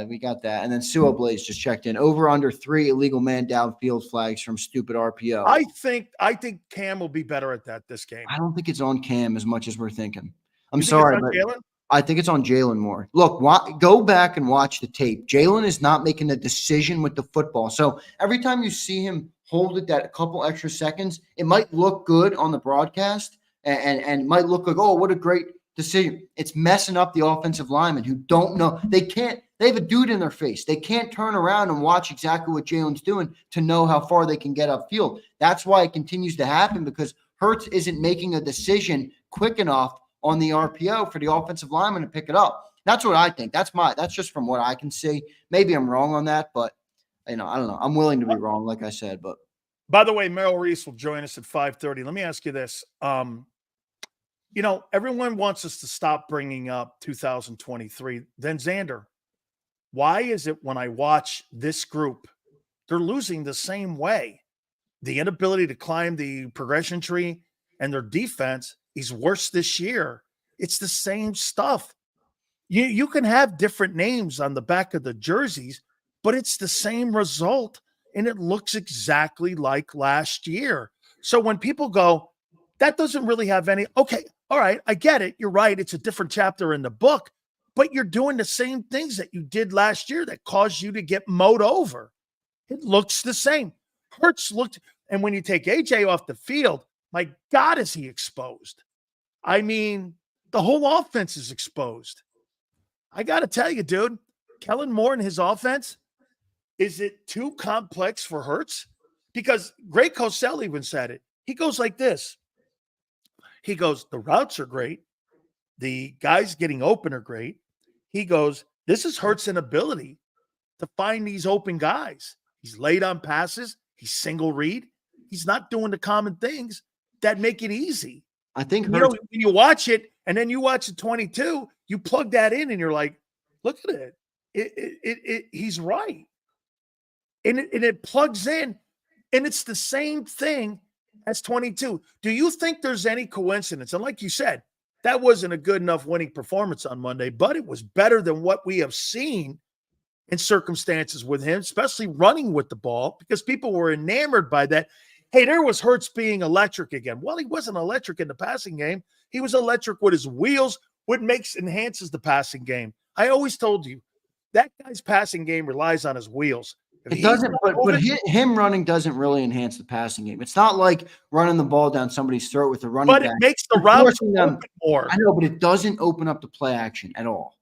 We got that. And then Sewell Blaze just checked in. Over under 3 illegal man downfield flags from stupid RPO. I think Cam will be better at that this game. I don't think it's on Cam as much as we're thinking. I'm sorry, but I think it's on Jalen more. Look, go back and watch the tape. Jalen is not making a decision with the football. So every time you see him hold it that couple extra seconds, it might look good on the broadcast and might look like, oh, what a great decision. It's messing up the offensive linemen who don't know. They have a dude in their face. They can't turn around and watch exactly what Jalen's doing to know how far they can get upfield. That's why it continues to happen, because Hurts isn't making a decision quick enough on the RPO for the offensive lineman to pick it up. That's what I think. That's just from what I can see. Maybe I'm wrong on that, but I don't know. I'm willing to be wrong, like I said. But by the way, Merrill Reese will join us at 5:30. Let me ask you this. everyone wants us to stop bringing up 2023. Then Zander, why is it when I watch this group, they're losing the same way? The inability to climb the progression tree and their defense is worse this year. It's the same stuff. You can have different names on the back of the jerseys, but it's the same result, and it looks exactly like last year. So when people go, that doesn't really have any, okay, all right, I get it. You're right. It's a different chapter in the book, but you're doing the same things that you did last year that caused you to get mowed over. It looks the same. Hurts looked, and when you take AJ off the field, my God, is he exposed? I mean, the whole offense is exposed. I got to tell you, dude, Kellen Moore and his offense, is it too complex for Hurts? Because Greg Cosell even said it. He goes like this. He goes, the routes are great. The guys getting open are great. He goes, this is Hurts' inability to find these open guys. He's late on passes. He's single read. He's not doing the common things that make it easy. I think Hurts, when you watch it and then you watch the 22, you plug that in and you're like, look at it. He's right. And it plugs in, and it's the same thing as 22. Do you think there's any coincidence? And like you said, that wasn't a good enough winning performance on Monday, but it was better than what we have seen in circumstances with him, especially running with the ball, because people were enamored by that. Hey, there was Hurts being electric again. Well, he wasn't electric in the passing game. He was electric with his wheels, what enhances the passing game. I always told you, that guy's passing game relies on his wheels. It doesn't, but him running doesn't really enhance the passing game. It's not like running the ball down somebody's throat with a running back. But it makes the routes open more. I know, but it doesn't open up the play action at all.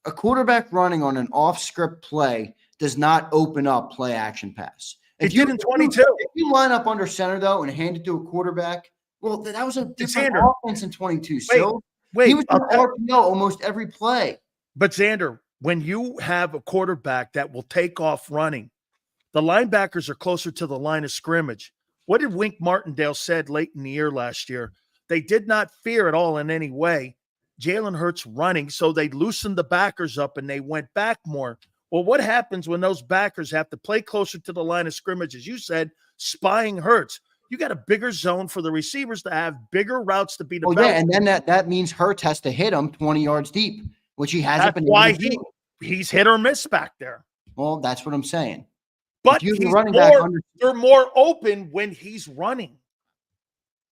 A quarterback running on an off-script play does not open up play action pass. It did in 22. If you line up under center, though, and hand it to a quarterback, well, that was a different offense in 22. So he was on RPO almost every play. But, Zander, when you have a quarterback that will take off running, the linebackers are closer to the line of scrimmage. What did Wink Martindale said late in the year last year? They did not fear at all in any way Jalen Hurts running, so they loosened the backers up and they went back more. Well, what happens when those backers have to play closer to the line of scrimmage, as you said, spying Hurts? You got a bigger zone for the receivers to have bigger routes to be developed. Oh, yeah, and then that means Hurts has to hit him 20 yards deep, which he hasn't been able to do. He's hit or miss back there. Well, that's what I'm saying. But they're more open when he's running.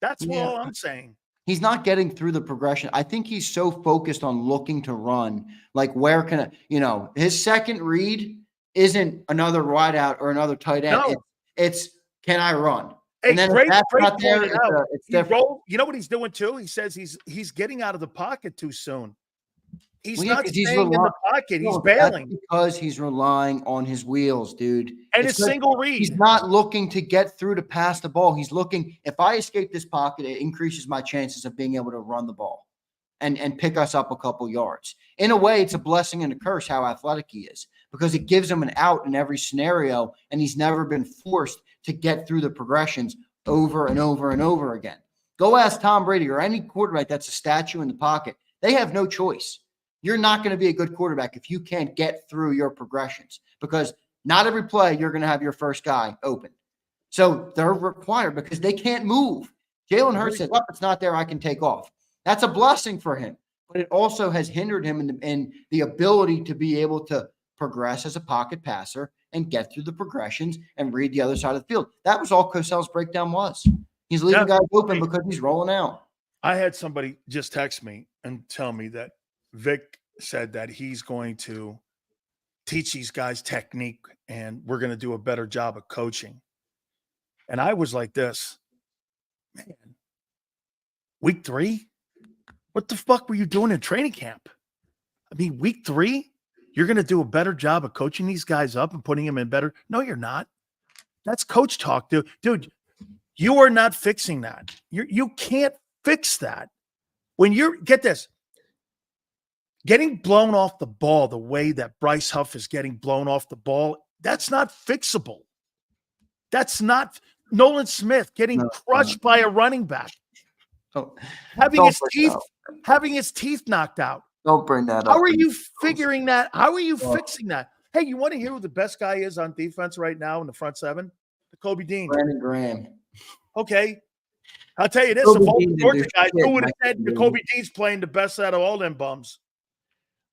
That's all I'm saying. He's not getting through the progression. I think he's so focused on looking to run. Like, where can I, his second read isn't another wide out or another tight end. No. It's can I run? Hey, and then great, if that's not there, it's different. You know what he's doing too? He says he's getting out of the pocket too soon. He's not staying in the pocket. He's bailing. That's because he's relying on his wheels, dude. And it's single read. He's not looking to get through to pass the ball. He's looking, if I escape this pocket, it increases my chances of being able to run the ball and pick us up a couple yards. In a way, it's a blessing and a curse how athletic he is, because it gives him an out in every scenario, and he's never been forced to get through the progressions over and over and over again. Go ask Tom Brady or any quarterback that's a statue in the pocket. They have no choice. You're not going to be a good quarterback if you can't get through your progressions, because not every play you're going to have your first guy open. So they're required because they can't move. Jalen Hurts says, it's not there, I can take off. That's a blessing for him, but it also has hindered him in the ability to be able to progress as a pocket passer and get through the progressions and read the other side of the field. That was all Cosell's breakdown was. He's leaving guys open because he's rolling out. I had somebody just text me and tell me that Vic said that he's going to teach these guys technique and we're going to do a better job of coaching. And I was like this, man, week 3? What the fuck were you doing in training camp? I mean, week 3, you're going to do a better job of coaching these guys up and putting them in better. No, you're not. That's coach talk, dude. Dude, you are not fixing that. You can't fix that. When get this, getting blown off the ball the way that Bryce Huff is getting blown off the ball, that's not fixable. That's not Nolan Smith getting crushed by a running back. Don't, having don't his bring teeth that up. having his teeth knocked out. Don't bring that How up. are you figuring that? How are you Well, fixing that? Hey, you want to hear who the best guy is on defense right now in the front seven? The Kobe Dean. Brandon Graham. Okay. I'll tell you this: Kobe of all Dean the didn't Georgia do guys, shit who in would my have said opinion. Kobe Dean's playing the best out of all them bums?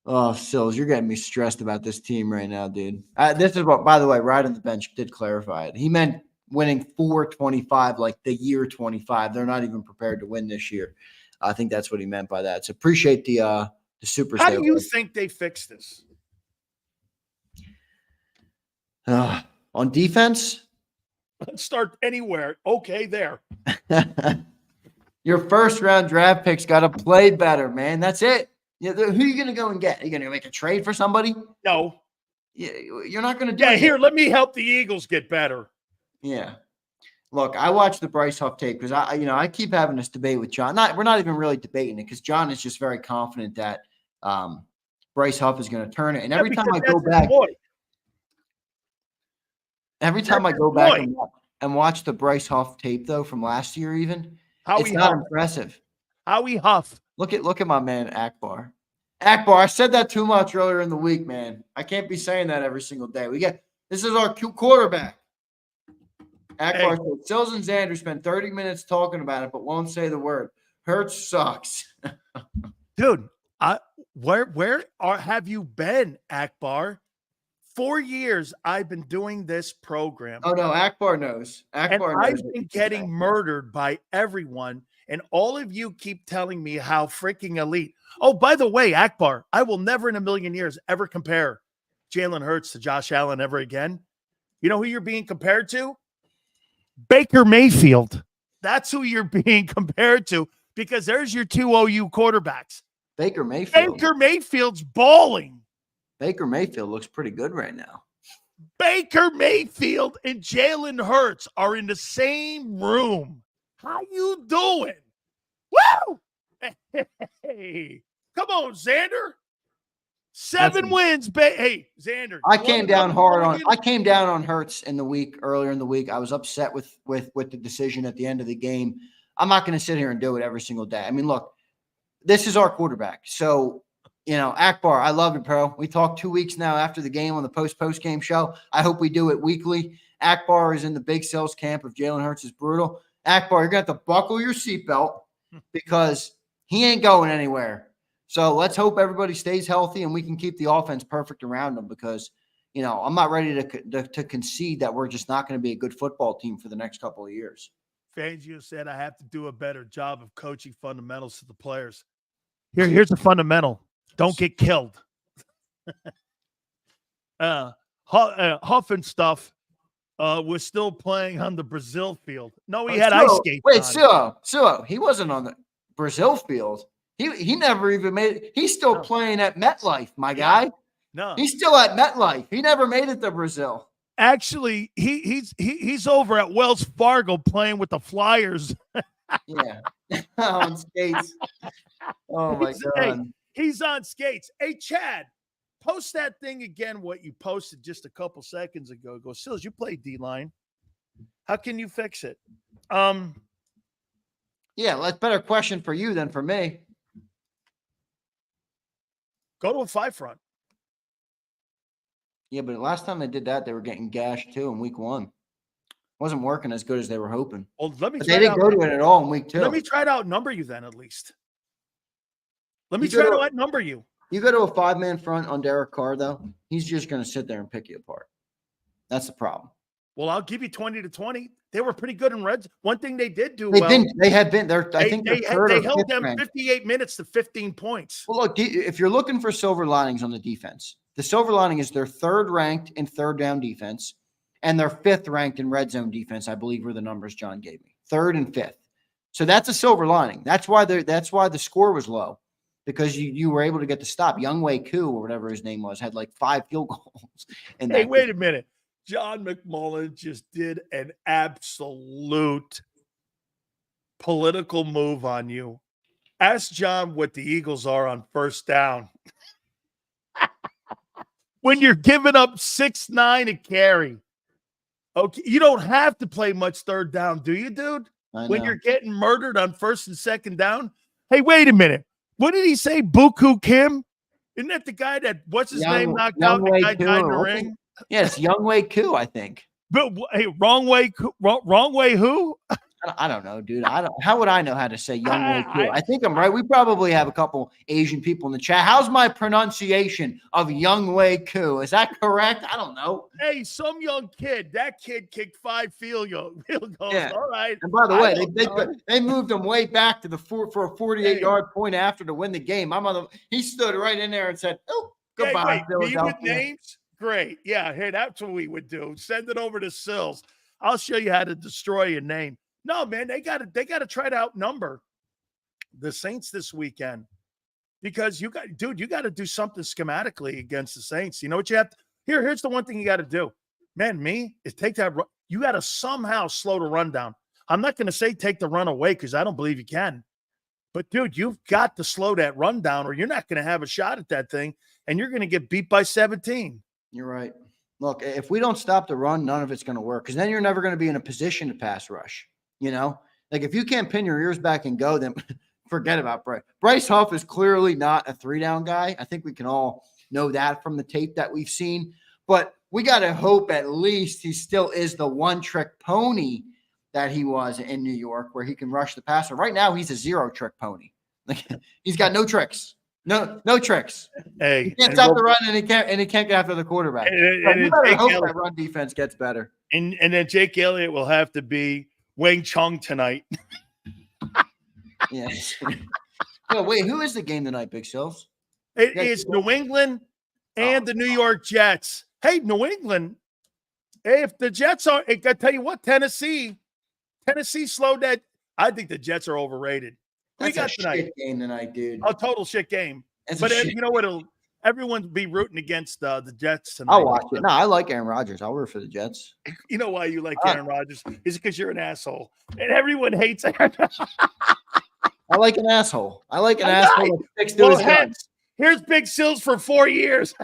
Oh, Sills, you're getting me stressed about this team right now, dude. This is what, by the way, right on the bench did clarify it. He meant winning 425, like the year 25. They're not even prepared to win this year. I think that's what he meant by that. So appreciate the super. How do you think they fix this? On defense? Let's start anywhere. Okay, there. Your first round draft picks got to play better, man. That's it. Who are you going to go and get? Are you going to make a trade for somebody? No. You're not going to do Yeah, it. here, let me help the Eagles get better. Yeah. Look, I watched the Bryce Huff tape because I keep having this debate with John. We're not even really debating it because John is just very confident that Bryce Huff is going to turn it. And every time I go back, and watch the Bryce Huff tape though from last year, even it's not impressive. Howie Huff. Look at my man Akbar. Akbar, I said that too much earlier in the week, man. I can't be saying that every single day. This is our quarterback. Akbar said, Sills and Zander spent 30 minutes talking about it, but won't say the word. Hurts sucks. Dude, where have you been, Akbar? 4 years I've been doing this program. Oh, no, Akbar knows. Akbar knows. I've been getting murdered by everyone, and all of you keep telling me how freaking elite. Oh, by the way, Akbar, I will never in a million years ever compare Jalen Hurts to Josh Allen ever again. You know who you're being compared to? Baker Mayfield. That's who you're being compared to because there's your two OU quarterbacks. Baker Mayfield. Baker Mayfield's balling. Baker Mayfield looks pretty good right now. Baker Mayfield and Jalen Hurts are in the same room. How you doing? Woo! Hey, come on, Zander. 7 wins. Hey, Zander. I came down on Hurts earlier in the week. I was upset with the decision at the end of the game. I'm not going to sit here and do it every single day. I mean, look, this is our quarterback. So, Akbar, I love it, bro. We talked 2 weeks now after the game on the post game show. I hope we do it weekly. Akbar is in the big sales camp of Jalen Hurts is brutal. Akbar, you're going to have to buckle your seatbelt because he ain't going anywhere. So let's hope everybody stays healthy and we can keep the offense perfect around them because, I'm not ready to concede that we're just not going to be a good football team for the next couple of years. Fangio said I have to do a better job of coaching fundamentals to the players. Here's a fundamental. Don't get killed. Huff and stuff was still playing on the Brazil field. No, he had ice skates. Wait, Sileo, he wasn't on the Brazil field. He never even made it. He's still playing at MetLife, my guy. No, he's still at MetLife. He never made it to Brazil. Actually, he's over at Wells Fargo playing with the Flyers. Yeah, on skates. Oh my God, he's on skates. Hey, Chad, post that thing again. What you posted just a couple seconds ago. Go, Sills, you play D-line. How can you fix it? Yeah, that's a better question for you than for me. Go to a 5 front. Yeah, but last time they did that, they were getting gashed too in week 1. Wasn't working as good as they were hoping. Well, they didn't go to it at all in week 2. Let me try to outnumber you then, at least. Let me try to outnumber you. You go to a 5-man front on Derek Carr, though, he's just going to sit there and pick you apart. That's the problem. Well, I'll give you 20-20. They were pretty good in Reds. One thing they did do they held them 58 minutes to 15 points. Well, look, if you're looking for silver linings on the defense, the silver lining is they're 3rd ranked in 3rd down defense, and they're 5th ranked in red zone defense. I believe were the numbers John gave me. 3rd and 5th. So that's a silver lining. That's why the score was low, because you were able to get the stop. Younghoe Koo, or whatever his name was, had like 5 field goals. Hey, wait a minute. John McMullen just did an absolute political move on you. Ask John what the Eagles are on 1st down. When you're giving up 6-9 a carry. Okay, you don't have to play much 3rd down, do you, dude? I when know. you're getting murdered on 1st and 2nd down. Hey, wait a minute. What did he say? Buku Kim? Isn't that the guy that, what's his name, knocked out? The guy died in the ring? Yeah, it's Younghoe Koo, I think. But hey, wrong way who? I don't know, dude. How would I know how to say Younghoe Koo? I- I think I'm right. We probably have a couple Asian people in the chat. How's my pronunciation of Younghoe Koo? Is that correct? I don't know. Hey, some young kid. That kid kicked 5 field goals. Yeah. All right. And by the I way, don't know. they moved him way back to the for a 48-yard point after to win the game. He stood right in there and said, "Oh, goodbye, Hey, wait, me with Philadelphia." names? Great. Yeah, hey, that's what we would do. Send it over to Sills. I'll show you how to destroy a name. No, man, they gotta try to outnumber the Saints this weekend because you got to do something schematically against the Saints. You know what you have to here's the one thing you got to do. Man, is take that. You got to somehow slow the run down. I'm not going to say take the run away because I don't believe you can. But, dude, you've got to slow that run down or you're not going to have a shot at that thing, and you're going to get beat by 17. You're right. Look, if we don't stop the run, none of it's going to work because then you're never going to be in a position to pass rush. You know, like if you can't pin your ears back and go, then forget about Bryce. Bryce Huff is clearly not a 3-down guy. I think we can all know that from the tape that we've seen. But we got to hope at least he still is the one-trick pony that he was in New York where he can rush the passer. Right now, he's a 0-trick pony. Like, he's got no tricks. No tricks. Hey, he can't stop the run, and he can't get after the quarterback. And you better hope that run defense gets better. And then Jake Elliott will have to be Wang Chung tonight. Yes. No, wait, who is the game tonight, Big Sills? It is New England and the New York Jets. Hey, New England. Hey, if the Jets are, I tell you what, Tennessee slowed that. I think the Jets are overrated. That's a shit game tonight, dude. A total shit game. But you know what? Everyone be rooting against the Jets tonight. I'll watch it. No, I like Aaron Rodgers. I'll root for the Jets. You know why you like Aaron Rodgers? Is because you're an asshole. And everyone hates Aaron. I like an asshole. I like an asshole that sticks to his guns. Here's Big Sills for 4 years.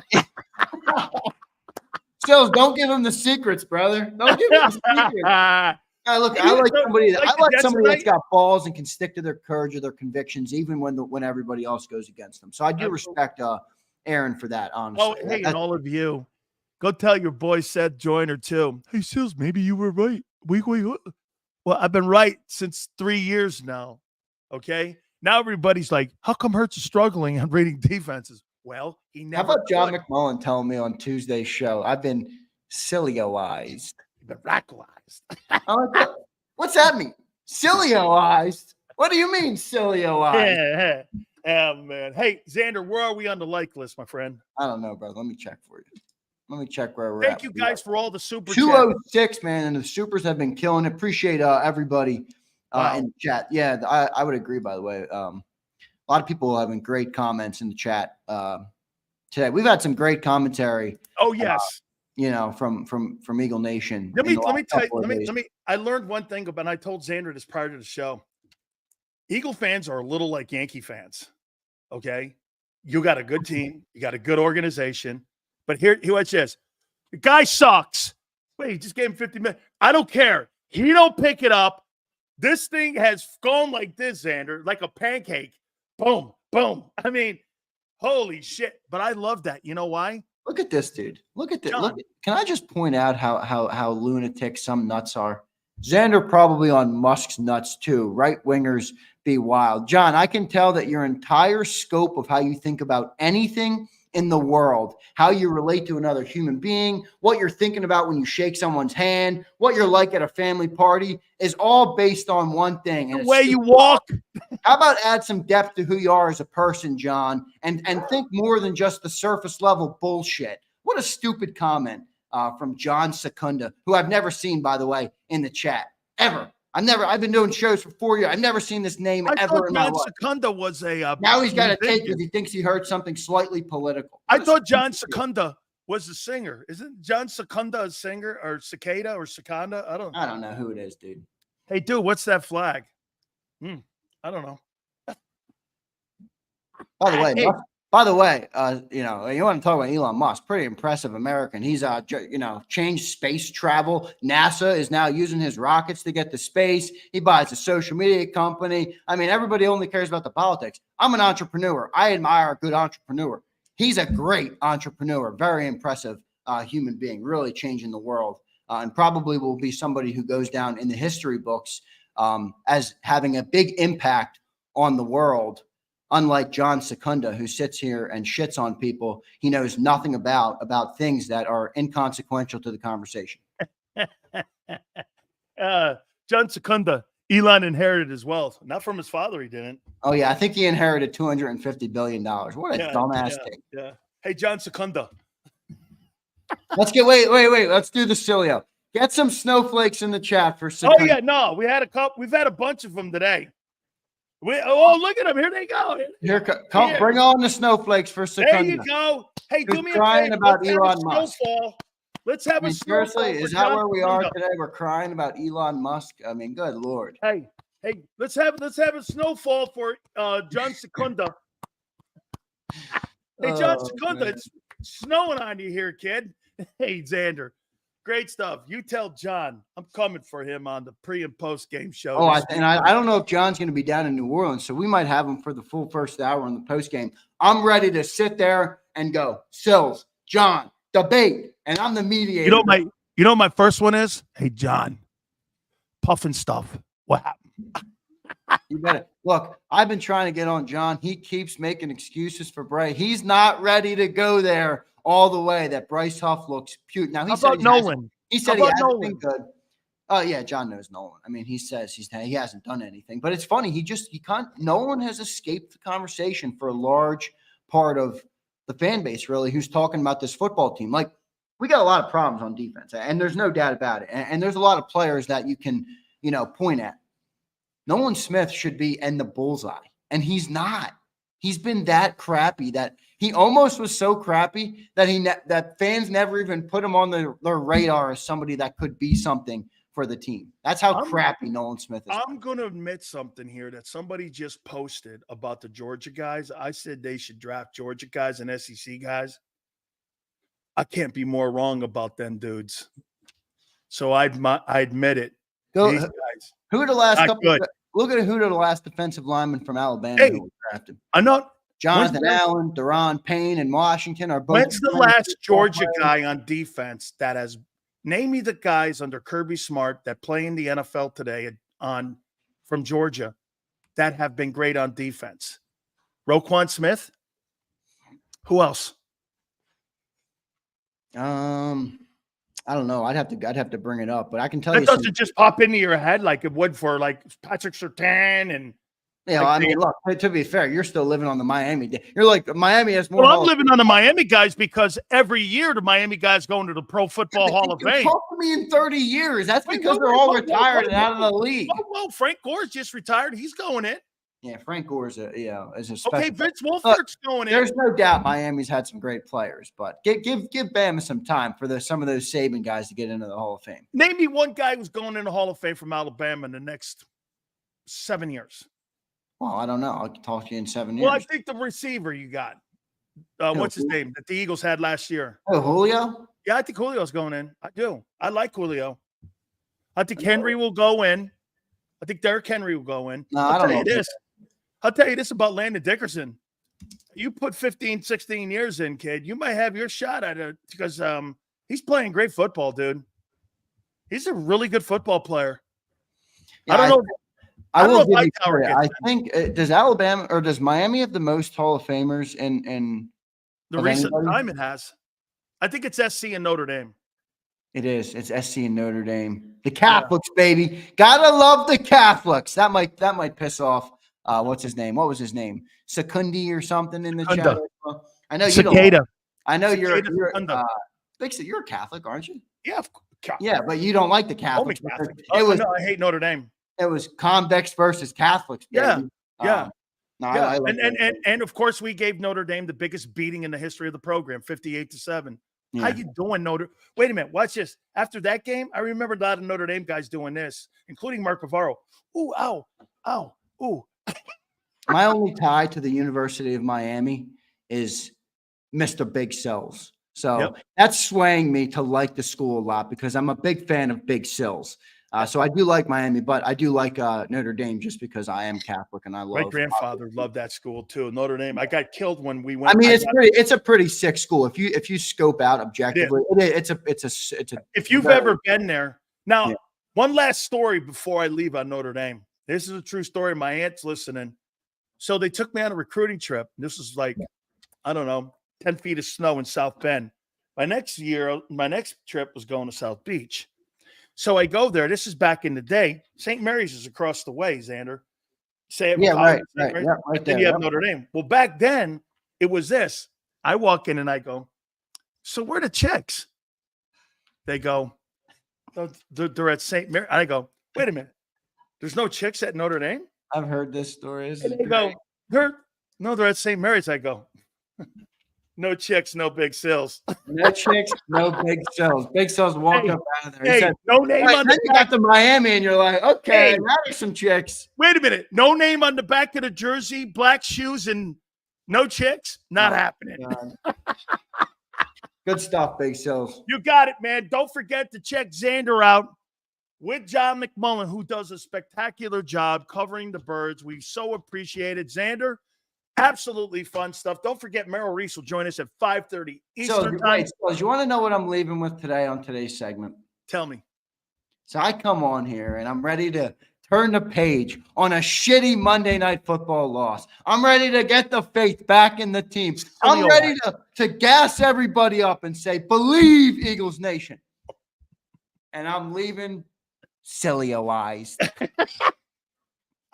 Sills, don't give him the secrets, brother. Don't give him the secrets. I like somebody that's got balls and can stick to their courage or their convictions, even when everybody else goes against them. So I do respect Aaron for that, honestly. Oh, hey, and all of you, go tell your boy Seth Joyner too. Hey, Sills, maybe you were right. Wait. Well, I've been right since 3 years now. Okay. Now everybody's like, how come Hurts is struggling on reading defenses? Well, he never. How about John McMullen telling me on Tuesday's show, I've been Sileo-ized. You've been radicalized. What's that mean? Sileo-ized? What do you mean Sileo-ized? Yeah, man. Hey, Zander, where are we on the like list, my friend? I don't know, brother. Let me check for you. Let me check where we're at. Thank you guys for all the super 206, man, and the supers have been killing it. Appreciate everybody in the chat. Yeah, I would agree, by the way. A lot of people having great comments in the chat today. We've had some great commentary. Oh, yes. From Eagle Nation. Let me tell you, I learned one thing about, and I told Zander this prior to the show. Eagle fans are a little like Yankee fans. Okay. You got a good team, you got a good organization, but here watch this. The guy sucks. Wait, he just gave him 50 minutes. I don't care. He don't pick it up. This thing has gone like this, Zander, like a pancake. Boom, boom. I mean, holy shit. But I love that. You know why? Look at this, dude. Look at this. Can I just point out how lunatic some nuts are? Zander probably on Musk's nuts too. Right wingers be wild. John, I can tell that your entire scope of how you think about anything in the world, how you relate to another human being, what you're thinking about when you shake someone's hand, what you're like at a family party is all based on one thing. And the way you walk. How about add some depth to who you are as a person, John, and think more than just the surface level bullshit. What a stupid comment from John Secunda, who I've never seen, by the way, in the chat ever. I've been doing shows for 4 years. I've never seen this name ever in my life. John Secunda was a. Now he's got to take because he thinks he heard something slightly political. I thought John Secunda was a singer. Isn't John Secunda a singer or Cicada or Secunda? I don't know who it is, dude. Hey, dude, what's that flag? I don't know. By By the way, you want to talk about Elon Musk, pretty impressive American. He's, changed space travel. NASA is now using his rockets to get to space. He buys a social media company. I mean, everybody only cares about the politics. I'm an entrepreneur. I admire a good entrepreneur. He's a great entrepreneur, very impressive human being, really changing the world, and probably will be somebody who goes down in the history books as having a big impact on the world. Unlike John Secunda, who sits here and shits on people he knows nothing about things that are inconsequential to the conversation. John Secunda, Elon inherited his wealth. Not from his father, he didn't. Oh, yeah. I think he inherited $250 billion. What a dumbass thing. Yeah. Hey, John Secunda. Wait. Let's do the Sileo. Get some snowflakes in the chat for Secunda. Oh, yeah. No, we had a couple. We've had a bunch of them today. Look at them. Here they go. Come, bring on the snowflakes for Secunda. There you go. Hey, do me a crying favor. about Elon Musk. Let's have a snowfall. Seriously, is that where we are today? We're crying about Elon Musk. I mean, good Lord. Hey, let's have a snowfall for John Secunda. Hey, John Secunda, man. It's snowing on you here, kid. Hey, Zander. Great stuff. You tell John I'm coming for him on the pre and post game show. Oh, I don't know if John's going to be down in New Orleans, so we might have him for the full first hour on the post game. I'm ready to sit there and go, Sills, John, debate, and I'm the mediator. You know my first one is, hey, John, puffing stuff. What happened? You better look. I've been trying to get on John. He keeps making excuses for Bryce. He's not ready to go there all the way. That Bryce Huff looks cute. Now he said Nolan. He said he hasn't been good. Oh yeah, John knows Nolan. I mean, he says he hasn't done anything. But it's funny. Nolan has escaped the conversation for a large part of the fan base, really, who's talking about this football team. Like, we got a lot of problems on defense, and there's no doubt about it. And there's a lot of players that you can, point at. Nolan Smith should be in the bullseye, and he's not. He's been that crappy that he almost was so crappy that that fans never even put him on their radar as somebody that could be something for the team. That's how crappy Nolan Smith is. I'm going to admit something here that somebody just posted about the Georgia guys. I said they should draft Georgia guys and SEC guys. I can't be more wrong about them dudes. So I admit it. These guys. Who are the last couple? Look at who are the last defensive linemen from Alabama who were drafted. I know Jonathan Allen, Deron Payne, and Washington are both. When's the last Georgia guy on defense that has? Name me the guys under Kirby Smart that play in the NFL today from Georgia that have been great on defense. Roquan Smith. Who else? I don't know. I'd have to bring it up, but I can tell you. It doesn't just pop into your head like it would for like Patrick Surtain and. Yeah, I mean, look, to be fair, you're still living on the Miami. You're like, Miami has more. Well, I'm living on the Miami guys because every year the Miami guys go into the Pro Football Hall of Fame. Talk to me in 30 years. That's because they're all retired and out of the league. Well, Frank Gore's just retired. He's going in. Yeah, Frank Gore's is a special. Okay, Vince Wilfork's going in. There's no doubt Miami's had some great players, but give Bama some time for some of those Saban guys to get into the Hall of Fame. Name me one guy who's going in the Hall of Fame from Alabama in the next 7 years. Well, I don't know. I'll talk to you in 7 years. Well, I think the receiver you got. What's his name that the Eagles had last year? Oh, Julio? Yeah, I think Julio's going in. I do. I like Julio. I think Henry will go in. I think Derrick Henry will go in. No, I don't know. I'll tell you this about Landon Dickerson. You put 15, 16 years in, kid, you might have your shot at it because he's playing great football, dude. He's a really good football player. Yeah, I don't know. I will give you credit. I think does Alabama or does Miami have the most Hall of Famers in the recent time it has? I think it's SC and Notre Dame. It is. It's SC and Notre Dame. The Catholics, baby. Gotta love the Catholics. That might piss off. What's his name? What was his name? Secundi or something in the chat. I know you Cicada. don't. I know you're a Catholic, aren't you? Yeah. Yeah, but you don't like the Catholics. Catholic. I hate Notre Dame. It was convicts versus Catholics. Baby. Yeah. I like and of course we gave Notre Dame the biggest beating in the history of the program, 58-7. Yeah. How you doing, Notre? Wait a minute, watch this. After that game, I remember a lot of Notre Dame guys doing this, including Mark Bavaro. Ooh, ow, ooh. My only tie to the University of Miami is Mr. Big Sills. So Yep. that's swaying me to like the school a lot because I'm a big fan of Big Sills. So I do like Miami, but I do like Notre Dame just because I am Catholic and I love. My grandfather loved that school too, Notre Dame. I got killed when we went. I mean, it's a pretty sick school if you scope out objectively. It's a. If you've ever been there, now one last story before I leave on Notre Dame. This is a true story. My aunt's listening, so they took me on a recruiting trip. This was like, I don't know, 10 feet of snow in South Bend. My next trip was going to South Beach. So I go there. This is back in the day. St. Mary's is across the way, Zander. Right there. Then you have Notre Dame. Well, back then, it was this. I walk in and I go, so where are the chicks? They go, they're at St. Mary. I go, wait a minute. There's no chicks at Notre Dame? I've heard this story. And they go, they're at St. Mary's. I go, no chicks, no Big Sills. No chicks, no Big Sills. Big Sills walked up out of there. He said, no name on the back. You got to Miami and you're like, okay, now there's some chicks. Wait a minute. No name on the back of the jersey, black shoes, and no chicks? Not happening. Good stuff, Big Sills. You got it, man. Don't forget to check Zander out with John McMullen, who does a spectacular job covering the Birds. We so appreciate it. Zander, absolutely fun stuff. Don't forget Merrill Reese will join us at 5:30 Eastern time. So you want to know what I'm leaving with today on today's segment? Tell me. So I come on here and I'm ready to turn the page on a shitty Monday Night Football loss. I'm ready to get the faith back in the team. I'm ready to gas everybody up and say, believe Eagles Nation. And I'm leaving Sileo-ized.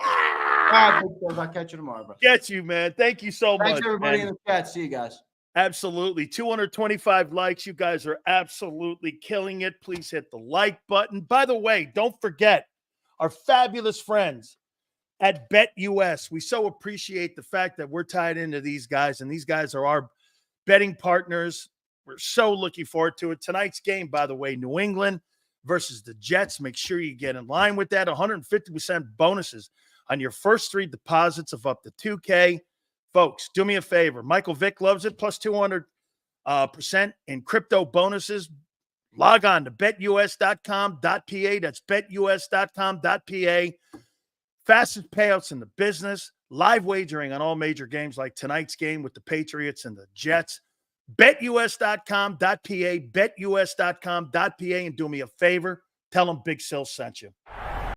I'll catch you tomorrow, bro. Get you, man. Thank you so much. Thanks, everybody man. in the chat. See you guys. Absolutely. 225 likes. You guys are absolutely killing it. Please hit the like button. By the way, don't forget our fabulous friends at BetUS. We so appreciate the fact that we're tied into these guys, and these guys are our betting partners. We're so looking forward to it. Tonight's game, by the way, New England versus the Jets. Make sure you get in line with that. 150% bonuses on your first 3 deposits of up to $2K. Folks, do me a favor. Michael Vick loves it, plus 200% in crypto bonuses. Log on to betus.com.pa. That's betus.com.pa. Fastest payouts in the business. Live wagering on all major games like tonight's game with the Patriots and the Jets. betus.com.pa. betus.com.pa. And do me a favor. Tell them Big Sil sent you.